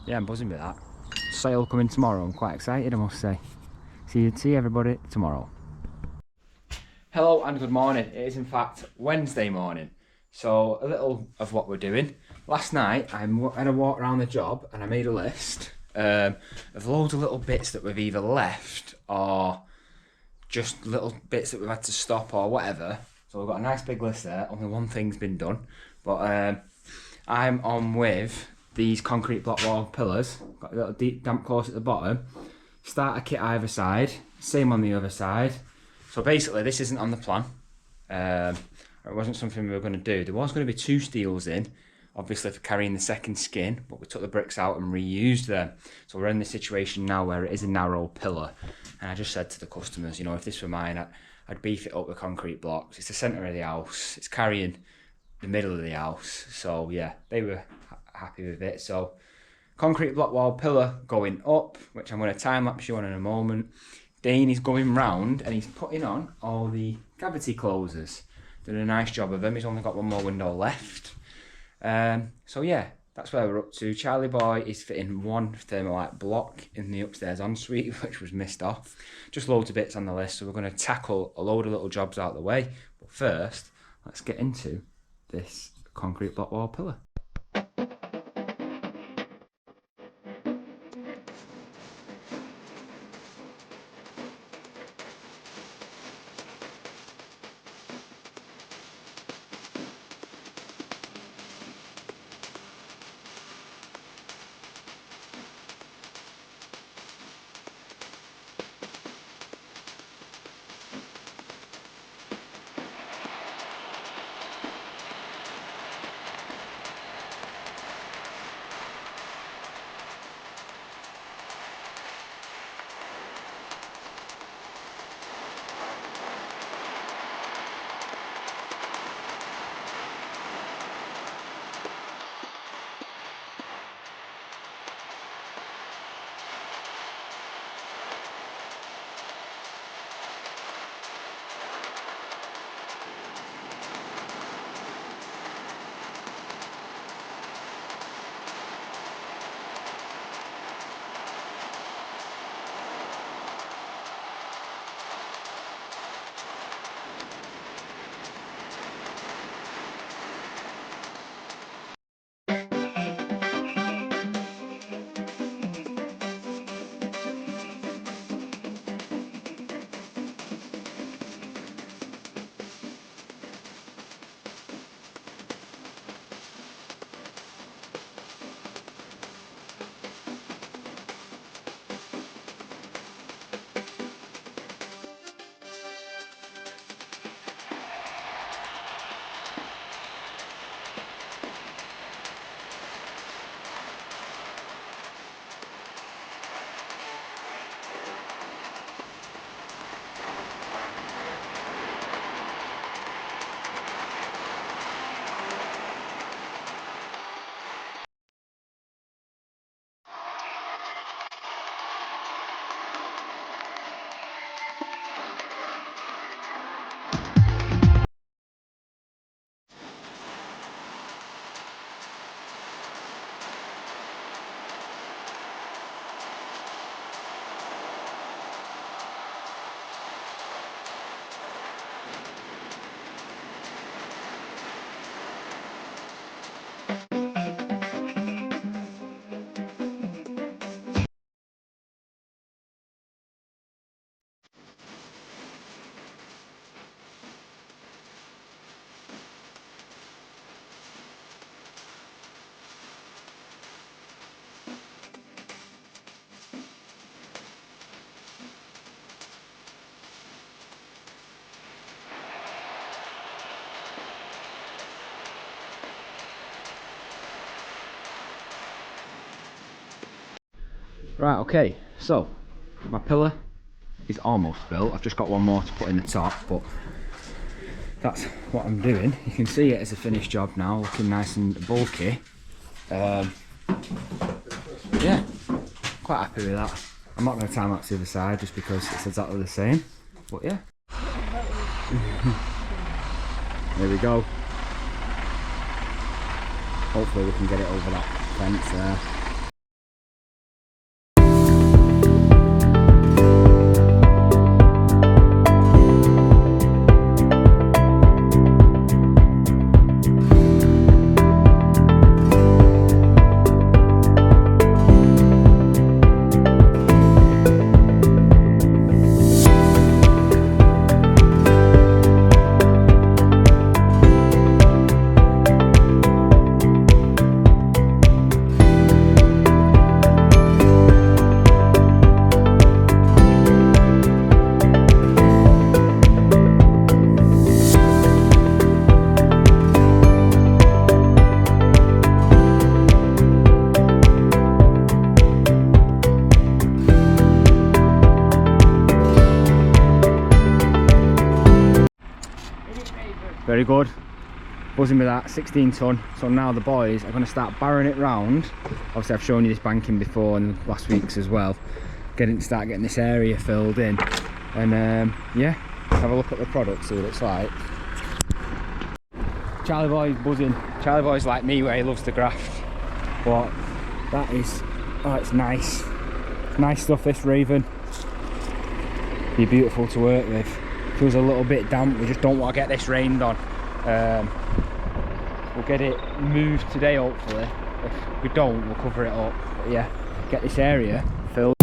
yeah, I'm buzzing with that. Sale coming tomorrow, I'm quite excited, I must say. See everybody tomorrow. Hello and good morning. It is in fact Wednesday morning. So a little of what we're doing. Last night I had a walk around the job and I made a list of loads of little bits that we've either left or just little bits that we've had to stop or whatever. So we've got a nice big list there. Only one thing's been done. But I'm on with these concrete block wall pillars. Got a little deep damp course at the bottom. Starter kit either side. Same on the other side. So basically this isn't on the plan. It wasn't something we were going to do. There was going to be 2 steels in, obviously for carrying the second skin, but we took the bricks out and reused them. So we're in this situation now where it is a narrow pillar. And I just said to the customers, you know, if this were mine, I'd beef it up with concrete blocks. It's the centre of the house. It's carrying the middle of the house. So yeah, they were happy with it. So concrete block wall pillar going up, which I'm going to time lapse you on in a moment. Dane is going round and he's putting on all the cavity closers. Did a nice job of them. He's only got one more window left. So yeah, that's where we're up to. Charlie Boy is fitting one thermalite block in the upstairs ensuite, which was missed off. Just loads of bits on the list, so we're going to tackle a load of little jobs out of the way. But first, let's get into this concrete block wall pillar. Right, okay, so my pillar is almost built. I've just got one more to put in the top, but that's what I'm doing. You can see it as a finished job now, looking nice and bulky. Yeah, quite happy with that. I'm not going to time lapse the other side just because it's exactly the same, but yeah. There we go. Hopefully we can get it over that fence there. Very good, buzzing with that, 16 ton. So now the boys are going to start barring it round. Obviously I've shown you this banking before and last week's as well. Start getting this area filled in, and yeah, have a look at the product, see what it's like. Charlie boy's buzzing. Charlie boy's like me where he loves to graft, but that is, oh, it's nice. It's nice stuff, this Raven. Be beautiful to work with. Feels a little bit damp, we just don't want to get this rained on. We'll get it moved today hopefully. If we don't, we'll cover it up. But yeah, get this area filled.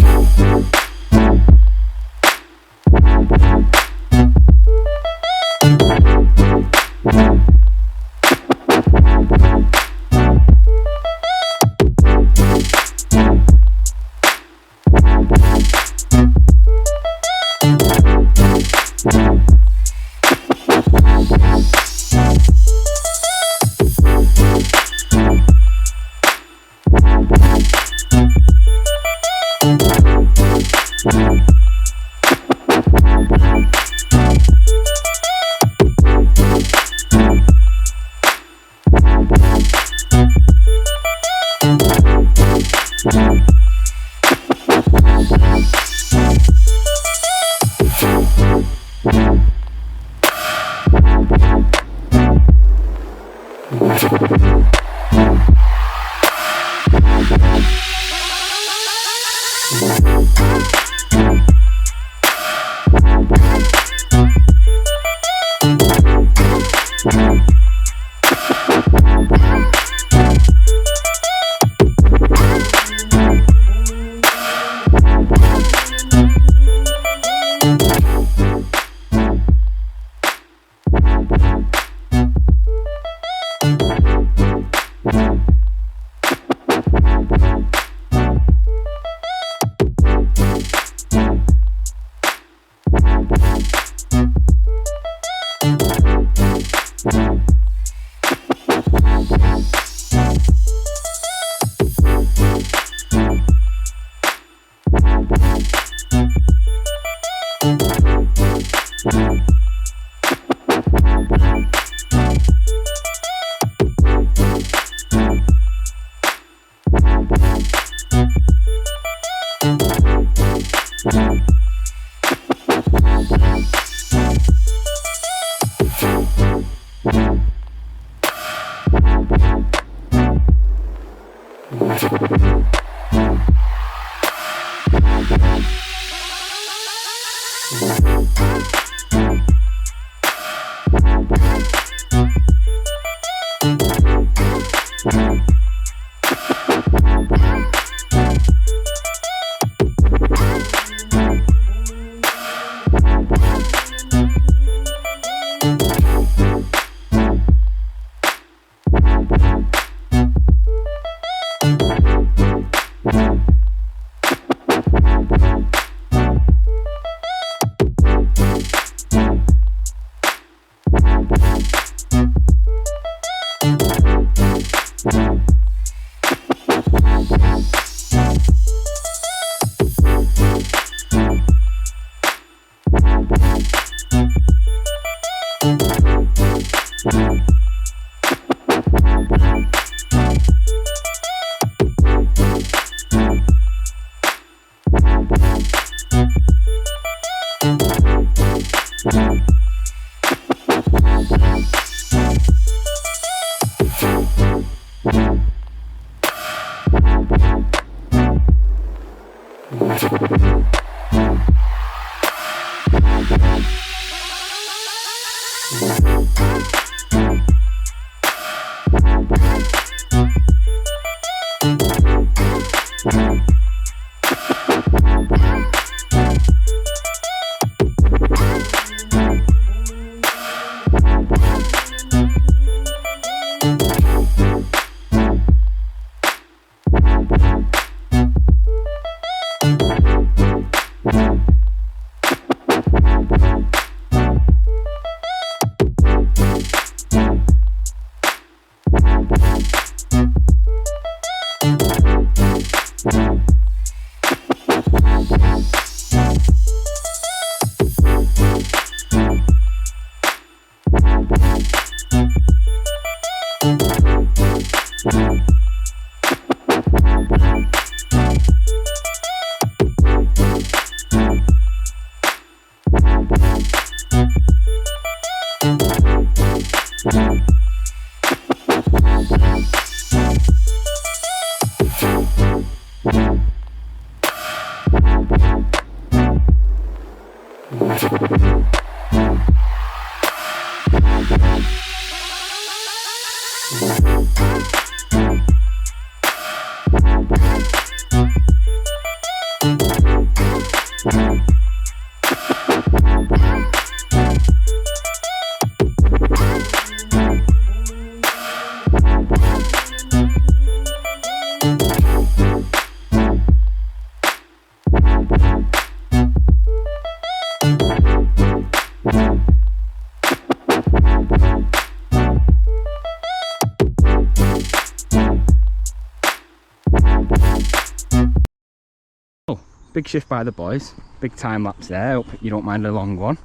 Big shift by the boys, big time lapse there. Hope you don't mind a long one,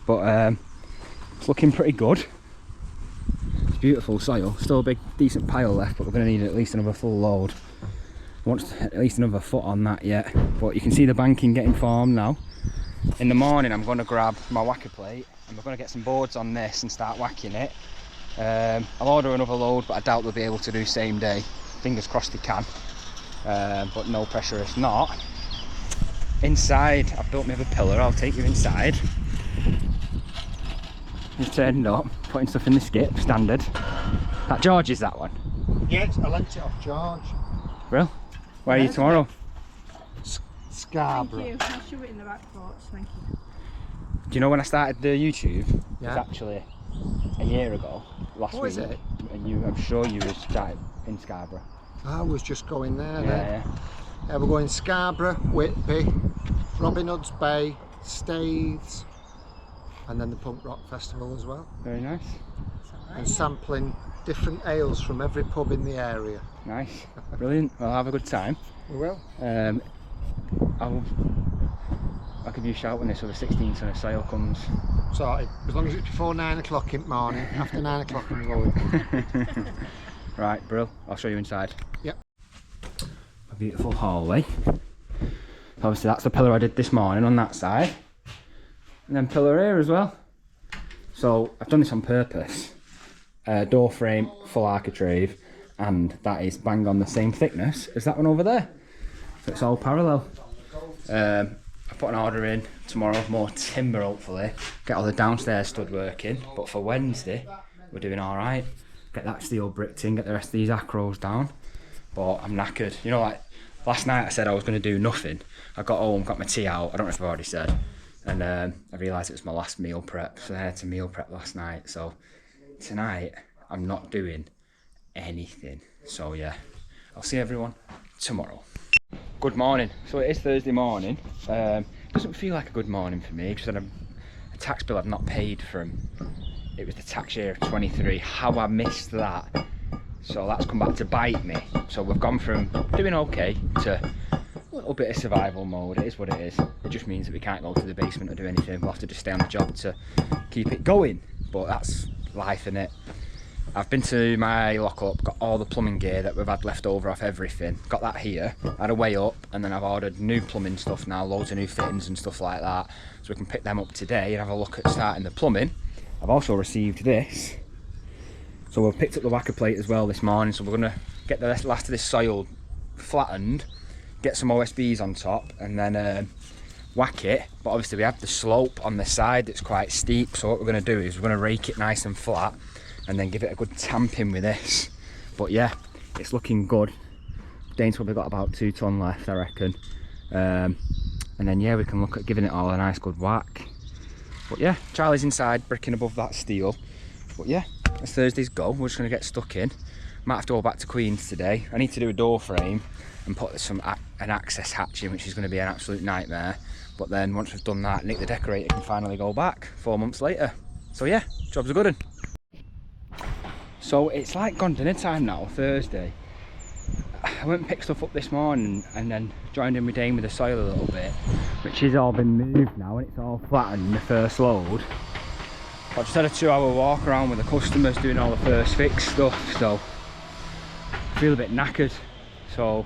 but it's looking pretty good. It's beautiful soil, still a big decent pile left, but we're going to need at least another full load. I want at least another foot on that yet, but you can see the banking getting formed now. In the morning I'm going to grab my whacker plate and we're going to get some boards on this and start whacking it. I'll order another load, but I doubt we'll be able to do same day. Fingers crossed they can, but no pressure if not. Inside, I've built me a pillar. I'll take you inside. Just turned up, putting stuff in the skip, standard. That George is that one? Yeah, I lent it off George. Real? Where are you tomorrow? Scarborough. Thank you. I'll show it in the back porch. Thank you. Do you know when I started the YouTube? It Yeah. was actually a year ago, last week. Is it? And I'm sure you were started in Scarborough. I was just going there then. Yeah. Yeah, we're going Scarborough, Whitby, Robin Hood's Bay, Staithes, and then the Punk Rock Festival as well. Very nice. And sampling different ales from every pub in the area. Nice. Brilliant. Well, have a good time. We will. I'll give you a shout when this other 16 ton of sale comes. Sorted. As long as it's before 9 o'clock in the morning. After 9 o'clock I'm going. Right, Brill. I'll show you inside. Yep. A beautiful hallway. Obviously that's the pillar I did this morning on that side. And then pillar here as well. So I've done this on purpose. Door frame, full architrave, and that is bang on the same thickness as that one over there. So it's all parallel. I put an order in tomorrow, more timber hopefully. Get all the downstairs stud working, but for Wednesday we're doing alright. Get that steel bricked in, get the rest of these acros down. But I'm knackered. You know, like last night I said I was going to do nothing. I got home, got my tea out, I don't know if I've already said. And I realised it was my last meal prep, so I had to meal prep last night. So tonight I'm not doing anything. So yeah, I'll see everyone tomorrow. Good morning. So it is Thursday morning. Doesn't feel like a good morning for me because I had a tax bill I've not paid from. It was the tax year of 23. How I missed that. So that's come back to bite me. So we've gone from doing okay to a little bit of survival mode. It is what it is. It just means that we can't go to the basement or do anything. We'll have to just stay on the job to keep it going. But that's life, innit? I've been to my lock-up, got all the plumbing gear that we've had left over off everything. Got that here, had a way up, and then I've ordered new plumbing stuff now, loads of new fittings and stuff like that. So we can pick them up today and have a look at starting the plumbing. I've also received this. So we've picked up the whacker plate as well this morning, so we're going to get the last of this soil flattened, get some OSBs on top, and then whack it. But obviously we have the slope on the side that's quite steep, so what we're going to do is we're going to rake it nice and flat and then give it a good tamping with this. But yeah, it's looking good. Dane's probably got about 2 ton left, I reckon. And then yeah, we can look at giving it all a nice good whack. But yeah, Charlie's inside bricking above that steel. But yeah, that's Thursday's go. We're just going to get stuck in. Might have to go back to Queen's today. I need to do a door frame and put an access hatch in, which is going to be an absolute nightmare. But then once we've done that, Nick the decorator can finally go back 4 months later. So yeah, job's a good one. So it's like gone dinner time now, Thursday. I went and picked stuff up this morning and then joined in with Dane with the soil a little bit, which has all been moved now and it's all flattened in the first load. I just had a 2-hour walk around with the customers doing all the first fix stuff, so I feel a bit knackered. So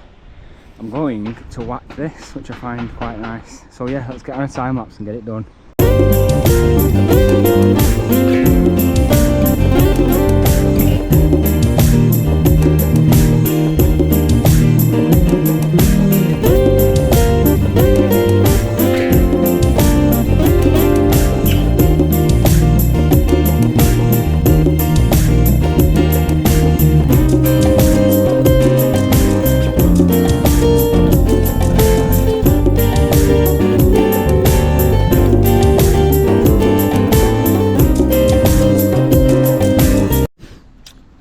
I'm going to whack this, which I find quite nice. So yeah, let's get on a time lapse and get it done.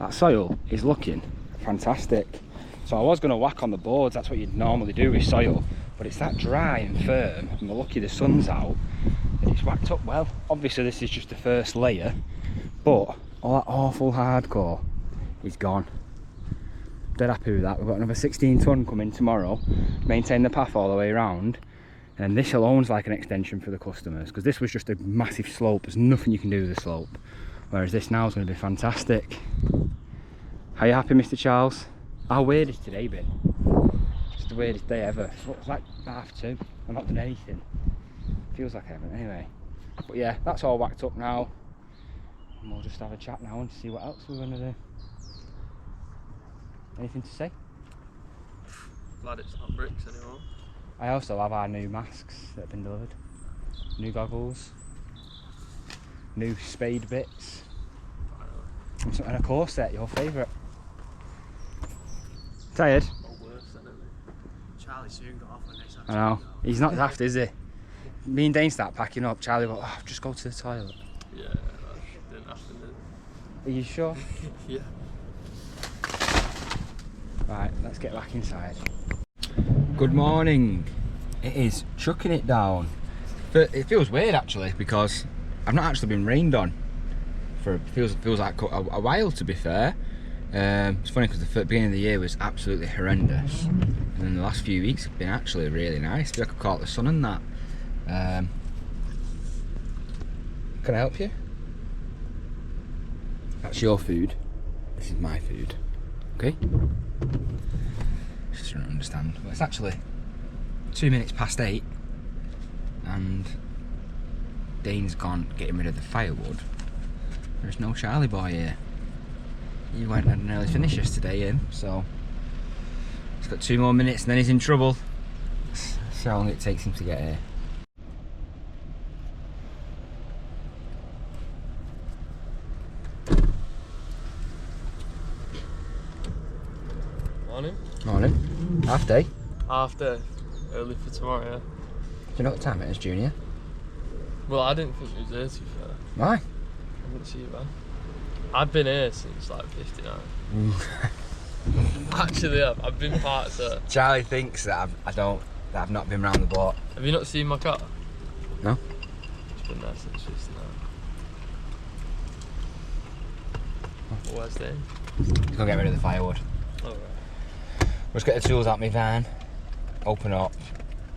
Soil is looking fantastic. So I was going to whack on the boards, that's what you'd normally do with soil, but it's that dry and firm, and we're lucky the sun's out, and it's whacked up well. Obviously this is just the first layer, but all that awful hardcore is gone. Dead happy with that. We've got another 16 ton coming tomorrow, maintain the path all the way around, and this alone's like an extension for the customers, because this was just a massive slope. There's nothing you can do with the slope, whereas this now is going to be fantastic. Are you happy, Mr. Charles? How weird has today been? It's the weirdest day ever. It's like 2:30. I've not done anything. Feels like I haven't anyway. But yeah, that's all whacked up now. And we'll just have a chat now and see what else we're going to do. Anything to say? Glad it's not bricks anymore. I also have our new masks that have been delivered. New goggles. New spade bits. And a core set, your favourite. Tired? Worse than it. Charlie soon got off on this. I know. He's not daft, is he? Me and Dane start packing up. Charlie goes, oh, just go to the toilet. Yeah, that didn't happen. Are you sure? Yeah. Right, let's get back inside. Good morning. It is chucking it down. But it feels weird actually, because I've not actually been rained on for feels like a while, to be fair. It's funny because the beginning of the year was absolutely horrendous, and then the last few weeks have been actually really nice. I feel like I caught the sun and that. Can I help you? That's your food. This is my food. Okay? Just don't understand. Well, it's actually 2 minutes past 8, and Dane's gone getting rid of the firewood. There's no Charlie boy here. He went and had an early finish yesterday in, so he's got 2 more minutes and then he's in trouble. Let's see how long it takes him to get here. Morning. Morning. Half day. Half day. Early for tomorrow, yeah. Do you know what time it is, Junior? Well, I didn't think it was there, to be fair. Why? I didn't see you, man. I've been here since like 59. Actually, I've been parts of. Charlie thinks that I've not been round the block. Have you not seen my car? No. It's been there since 59. Well, where's Dane? He's gonna get rid of the firewood. Alright. We'll just get the tools out of my van, open up,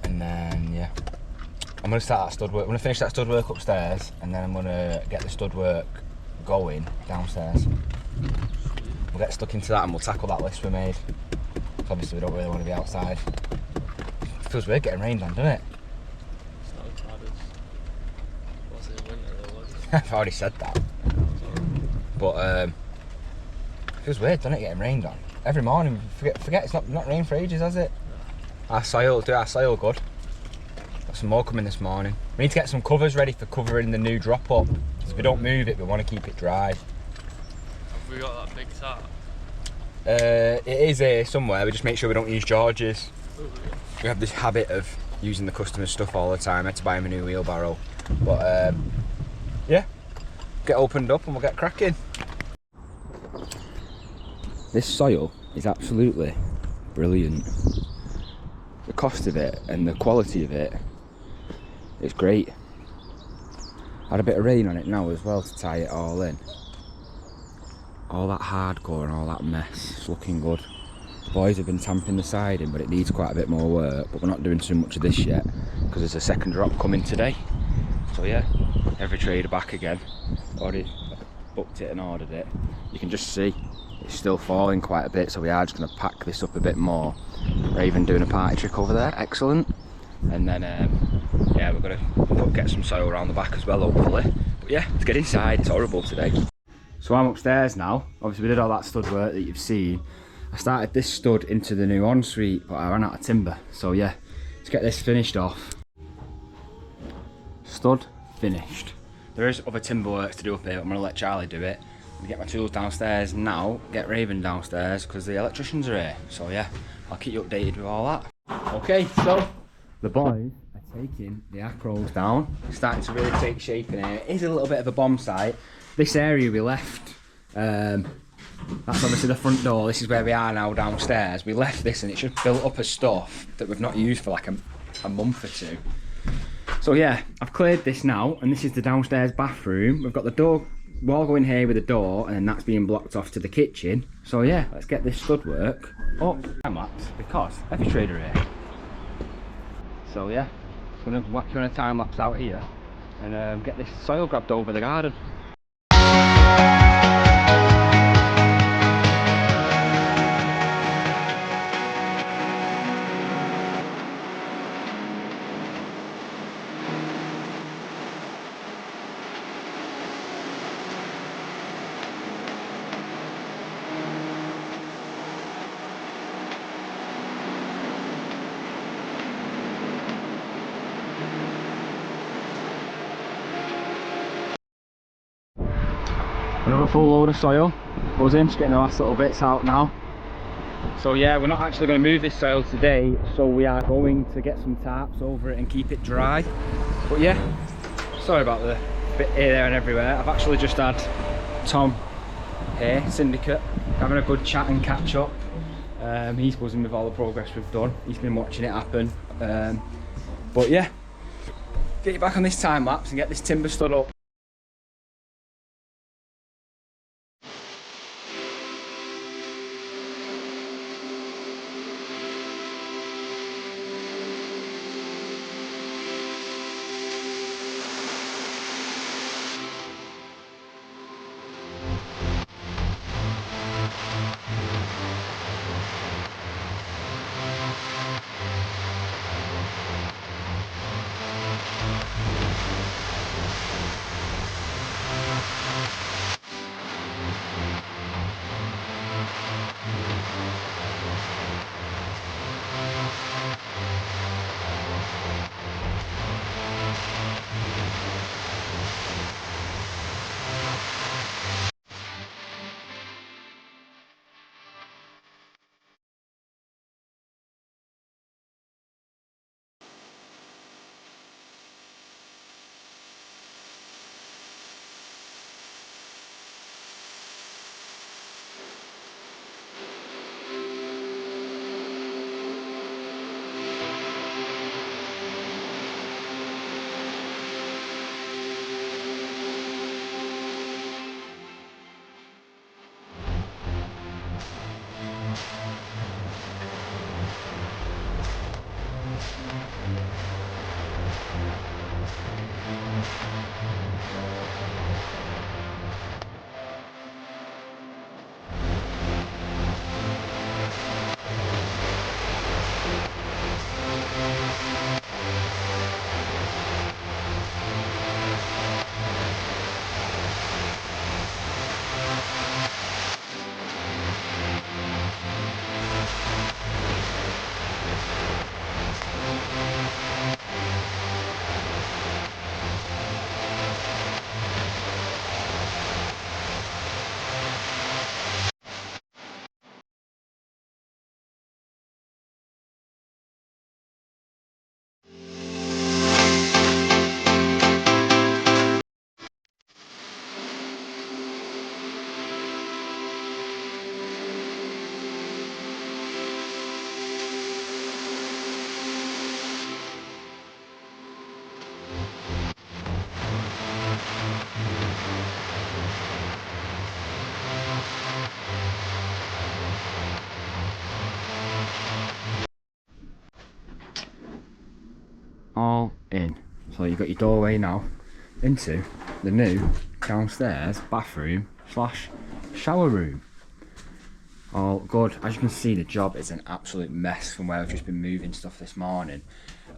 and then yeah. I'm gonna start that stud work. I'm gonna finish that stud work upstairs, and then I'm gonna get the stud work going downstairs. We'll get stuck into that and we'll tackle that list we made. Obviously we don't really want to be outside. It feels weird getting rained on, doesn't it? It's not as bad as was it winter though, was it? I've already said that. But it feels weird, doesn't it, getting rained on? Every morning, forget it's not rained for ages, has it? our soil, do our soil good. Got some more coming this morning. We need to get some covers ready for covering the new drop up. Because if we don't move it, we want to keep it dry. Have we got that big tarp? It is here somewhere, we just make sure we don't use George's. We have this habit of using the customer's stuff all the time. I had to buy him a new wheelbarrow. But yeah, get opened up and we'll get cracking. This soil is absolutely brilliant. The cost of it and the quality of it is great. Had a bit of rain on it now as well to tie it all in. All that hardcore and all that mess, it's looking good. The boys have been tamping the siding, but it needs quite a bit more work, but we're not doing too much of this yet because there's a second drop coming today. So yeah, Everytrade are back again. Already booked it and ordered it. You can just see it's still falling quite a bit, so we are just going to pack this up a bit more. Raven doing a party trick over there, excellent. And then yeah, we're going to get some soil around the back as well, hopefully. But yeah, let's get inside. It's horrible today. So I'm upstairs now. Obviously we did all that stud work that you've seen. I started this stud into the new ensuite, but I ran out of timber. So yeah, let's get this finished off. Stud finished. There is other timber work to do up here, but I'm gonna let Charlie do it. I'm gonna get my tools downstairs now, get Raven downstairs because the electricians are here. So yeah, I'll keep you updated with all that. Okay, so the boys are taking the acros down. It's starting to really take shape in here. It is a little bit of a bomb site. This area we left, that's obviously the front door. This is where we are now downstairs. We left this and it should built up of stuff that we've not used for like a month or two. So yeah, I've cleared this now, and this is the downstairs bathroom. We've got the door wall going here with a door, and then that's being blocked off to the kitchen. So yeah, let's get this stud work up. Time lapse because Everytrade are here. So yeah, I'm gonna whack you on a time lapse out here and get this soil grabbed over the garden. Another full load of soil goes in, just getting the last little bits out now. So yeah, we're not actually going to move this soil today, so we are going to get some tarps over it and keep it dry. But yeah, sorry about the bit here, there and everywhere. I've actually just had Tom here, Syndicate, having a good chat and catch up. He's buzzing with all the progress we've done. He's been watching it happen. But yeah, get you back on this time lapse and get this timber stud up. all in. So you've got your doorway now into the new downstairs bathroom / shower room. All good. As you can see, the job is an absolute mess from where I've just been moving stuff this morning.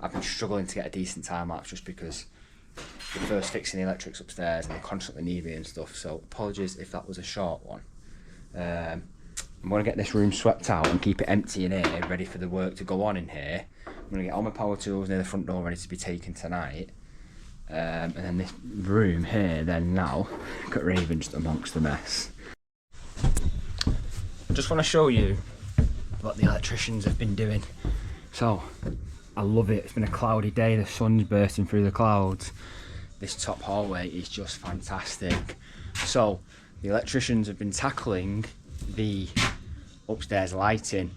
I've been struggling to get a decent time lapse just because we're first fixing the electrics upstairs and they constantly need me and stuff, so apologies if that was a short one. I'm going to get this room swept out and keep it empty in here, ready for the work to go on in here. I'm going to get all my power tools near the front door ready to be taken tonight. And then this room here then now, got Raven just amongst the mess. I just want to show you what the electricians have been doing. So, I love it. It's been a cloudy day, the sun's bursting through the clouds. This top hallway is just fantastic. So, the electricians have been tackling the upstairs lighting.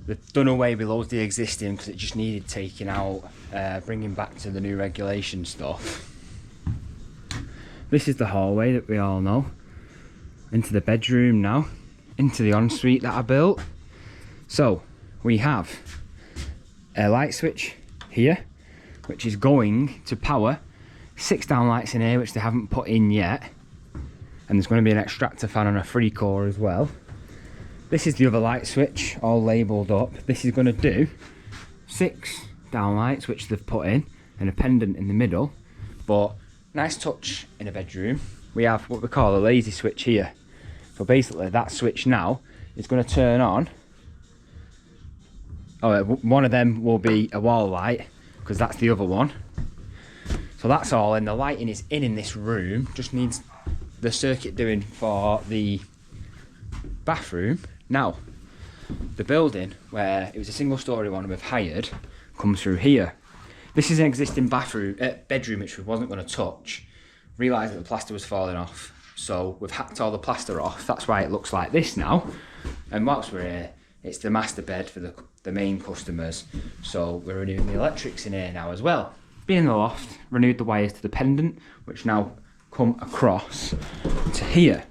They've done away with loads of the existing because it just needed taking out, bringing back to the new regulation stuff. This is the hallway that we all know. Into the bedroom now, into the ensuite that I built. So, we have a light switch here, which is going to power 6 downlights in here, which they haven't put in yet. And there's going to be an extractor fan on a 3-core as well. This is the other light switch, all labelled up. This is going to do 6 downlights, which they've put in, and a pendant in the middle. But nice touch in a bedroom. We have what we call a lazy switch here. So basically that switch now is going to turn on. Oh, one of them will be a wall light, because that's the other one. So that's all, and the lighting is in this room. Just needs the circuit doing for the bathroom. Now, the building where it was a single story one we've hired comes through here. This is an existing bedroom which we wasn't going to touch. Realised that the plaster was falling off, so we've hacked all the plaster off. That's why it looks like this now. And whilst we're here, it's the master bed for the main customers, so we're renewing the electrics in here now as well. Being in the loft, renewed the wires to the pendant, which now come across to here.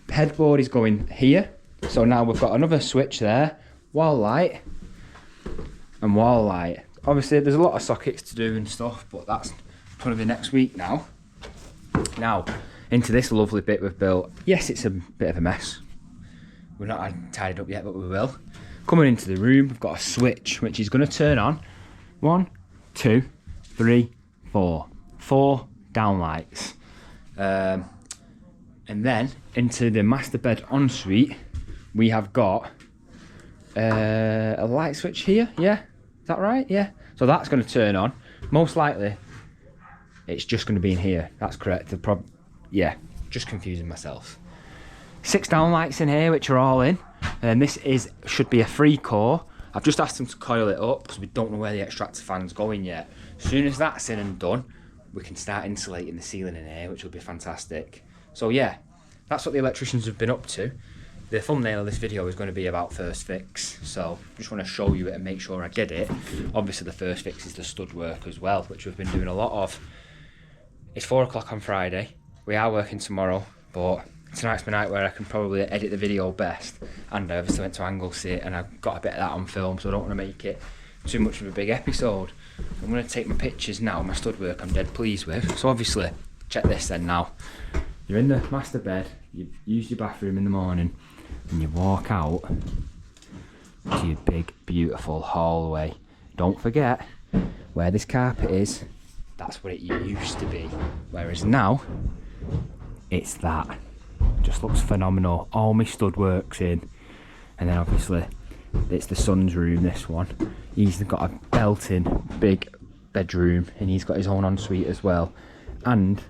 Headboard is going here, so now we've got another switch there, wall light and wall light. Obviously there's a lot of sockets to do and stuff, but that's probably next week now. Now, into this lovely bit we've built. Yes, it's a bit of a mess. We're not tidied up yet, but we will. Coming into the room, we've got a switch, which is going to turn on 1, 2, 3, 4. 4 downlights. And then into the master bed ensuite, we have got a light switch here. Yeah, is that right? Yeah. So that's going to turn on. Most likely, it's just going to be in here. That's correct. Yeah, just confusing myself. 6 downlights in here, which are all in. And this should be a 3-core. I've just asked them to coil it up because we don't know where the extractor fan's going yet. As soon as that's in and done, we can start insulating the ceiling in here, which will be fantastic. So yeah, that's what the electricians have been up to. The thumbnail of this video is going to be about first fix, so just want to show you it and make sure I get it. Obviously the first fix is the stud work as well, which we've been doing a lot of. It's 4 o'clock on Friday. We are working tomorrow, but tonight's my night where I can probably edit the video best. And I obviously went to Anglesey and I've got a bit of that on film, so I don't want to make it too much of a big episode. I'm going to take my pictures now, my stud work I'm dead pleased with. So obviously, check this then now. You're in the master bed, you use your bathroom in the morning, and you walk out to your big, beautiful hallway. Don't forget, where this carpet is, that's what it used to be. Whereas now, it's that. Just looks phenomenal. All my stud work's in. And then obviously, it's the son's room, this one. He's got a belting big bedroom, and he's got his own ensuite as well. And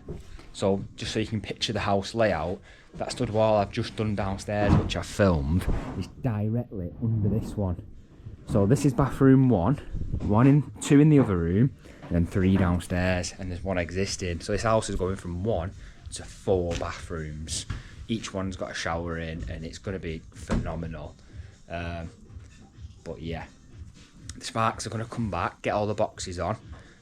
so, just so you can picture the house layout, that stud wall I've just done downstairs, which I filmed, is directly under this one. So this is bathroom 1, 2 in the other room, and then 3 downstairs, and there's 1 existing. So this house is going from 1 to 4 bathrooms. Each one's got a shower in, and it's going to be phenomenal. But yeah, the sparks are going to come back, get all the boxes on,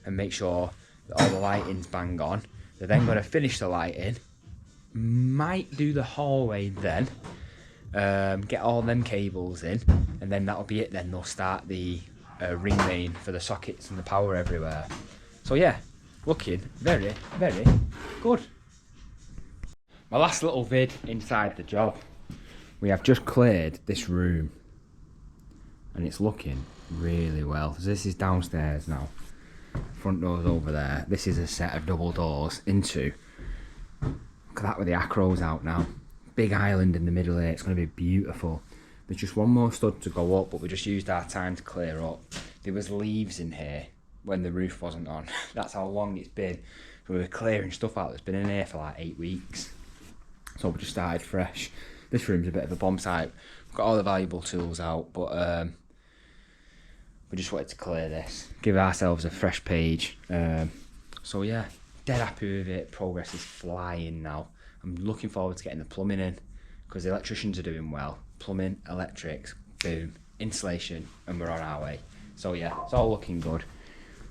and make sure that all the lighting's bang on. They're then going to finish the lighting, might do the hallway then, get all them cables in, and then that'll be it then. They'll start the ring main for the sockets and the power everywhere. So yeah, looking very, very good. My last little vid inside the job. We have just cleared this room and it's looking really well. So this is downstairs now. Front door's over there. This is a set of double doors into. Look at that with the acros out now. Big island in the middle here. It's going to be beautiful. There's just one more stud to go up, but we just used our time to clear up. There was leaves in here when the roof wasn't on. That's how long it's been. So we were clearing stuff out that's been in here for like 8 weeks. So we just started fresh. This room's a bit of a bomb site. We've got all the valuable tools out, but we just wanted to clear this, give ourselves a fresh page. So yeah, dead happy with it. Progress is flying now. I'm looking forward to getting the plumbing in because the electricians are doing well. Plumbing, electrics, boom, insulation, and we're on our way. So yeah, it's all looking good.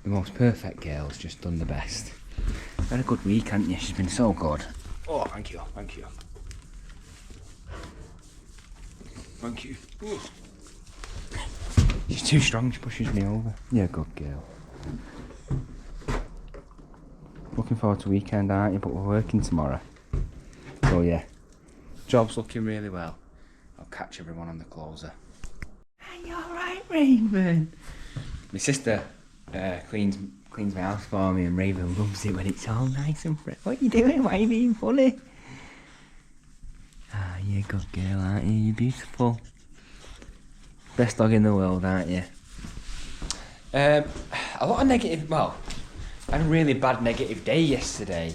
The most perfect girl's just done the best. Had a good week, haven't you? She's been so good. Oh, thank you, thank you. Thank you. Ooh. She's too strong, she pushes me over. Yeah, good girl. Looking forward to weekend, aren't you? But we're working tomorrow. So yeah, job's looking really well. I'll catch everyone on the closer. Are you alright, Raven? My sister cleans my house for me and Raven loves it when it's all nice and fresh. What are you doing? Why are you being funny? Ah, you're a good girl, aren't you? You're beautiful. Best dog in the world, aren't you? A lot of negative, well, I had a really bad negative day yesterday.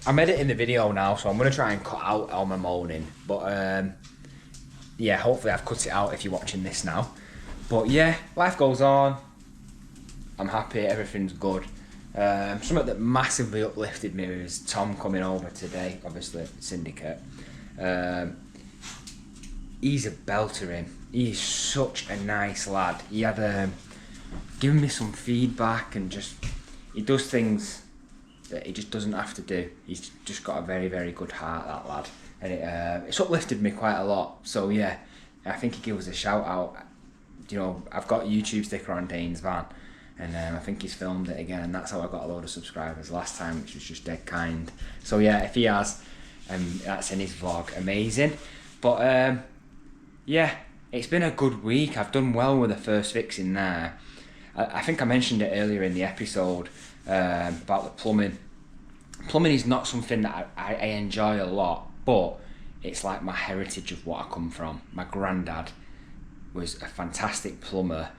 I'm editing the video now, so I'm gonna try and cut out all my moaning. But yeah, hopefully I've cut it out if you're watching this now. But yeah, life goes on. I'm happy, everything's good. Something that massively uplifted me was Tom coming over today, obviously, Syndicate. He's a belter, him. He's such a nice lad. He had given me some feedback and just, he does things that he just doesn't have to do. He's just got a very, very good heart, that lad. And it's uplifted me quite a lot. So yeah, I think he gave us a shout out. You know, I've got a YouTube sticker on Dane's van. And I think he's filmed it again, and that's how I got a load of subscribers last time, which was just dead kind. So yeah, if he has, that's in his vlog, amazing. But yeah, it's been a good week. I've done well with the first fix in there. I think I mentioned it earlier in the episode about the plumbing. Plumbing is not something that I enjoy a lot, but it's like my heritage of what I come from. My granddad was a fantastic plumber,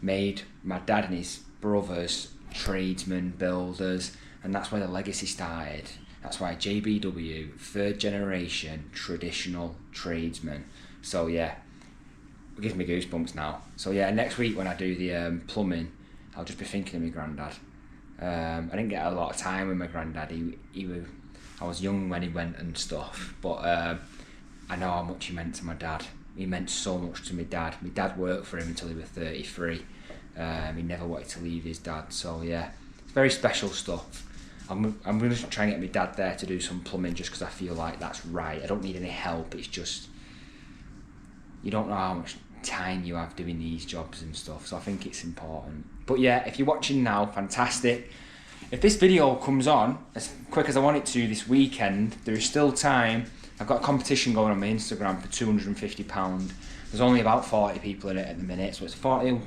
made my dad and his brothers tradesmen, builders, and that's where the legacy started. That's why JBW, third generation traditional tradesman. So yeah, it gives me goosebumps now. So yeah, next week when I do the plumbing, I'll just be thinking of my granddad. I didn't get a lot of time with my granddad. I was young when he went and stuff, but I know how much he meant to my dad. He meant so much to my dad. My dad worked for him until he was 33. He never wanted to leave his dad. So yeah, it's very special stuff. I'm going to try and get my dad there to do some plumbing just because I feel like that's right. I don't need any help. It's just, you don't know how much time you have doing these jobs and stuff. So I think it's important. But yeah, if you're watching now, fantastic. If this video comes on as quick as I want it to this weekend, there is still time. I've got a competition going on my Instagram for £250. There's only about 40 people in it at the minute, so it's 40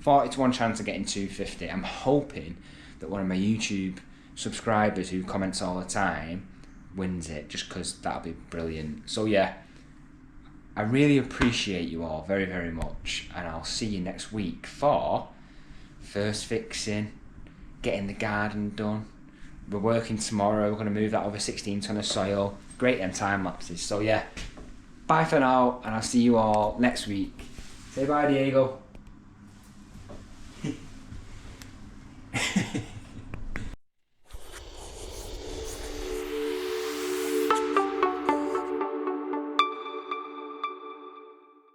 to 1 chance of getting 250. I'm hoping that one of my YouTube subscribers who comments all the time wins it, just because that'll be brilliant. So yeah, I really appreciate you all very, very much, and I'll see you next week for first fixing, getting the garden done. We're working tomorrow, we're going to move that over 16 tonne of soil. Great them time lapses. So yeah, bye for now, and I'll see you all next week. Say bye, Diego.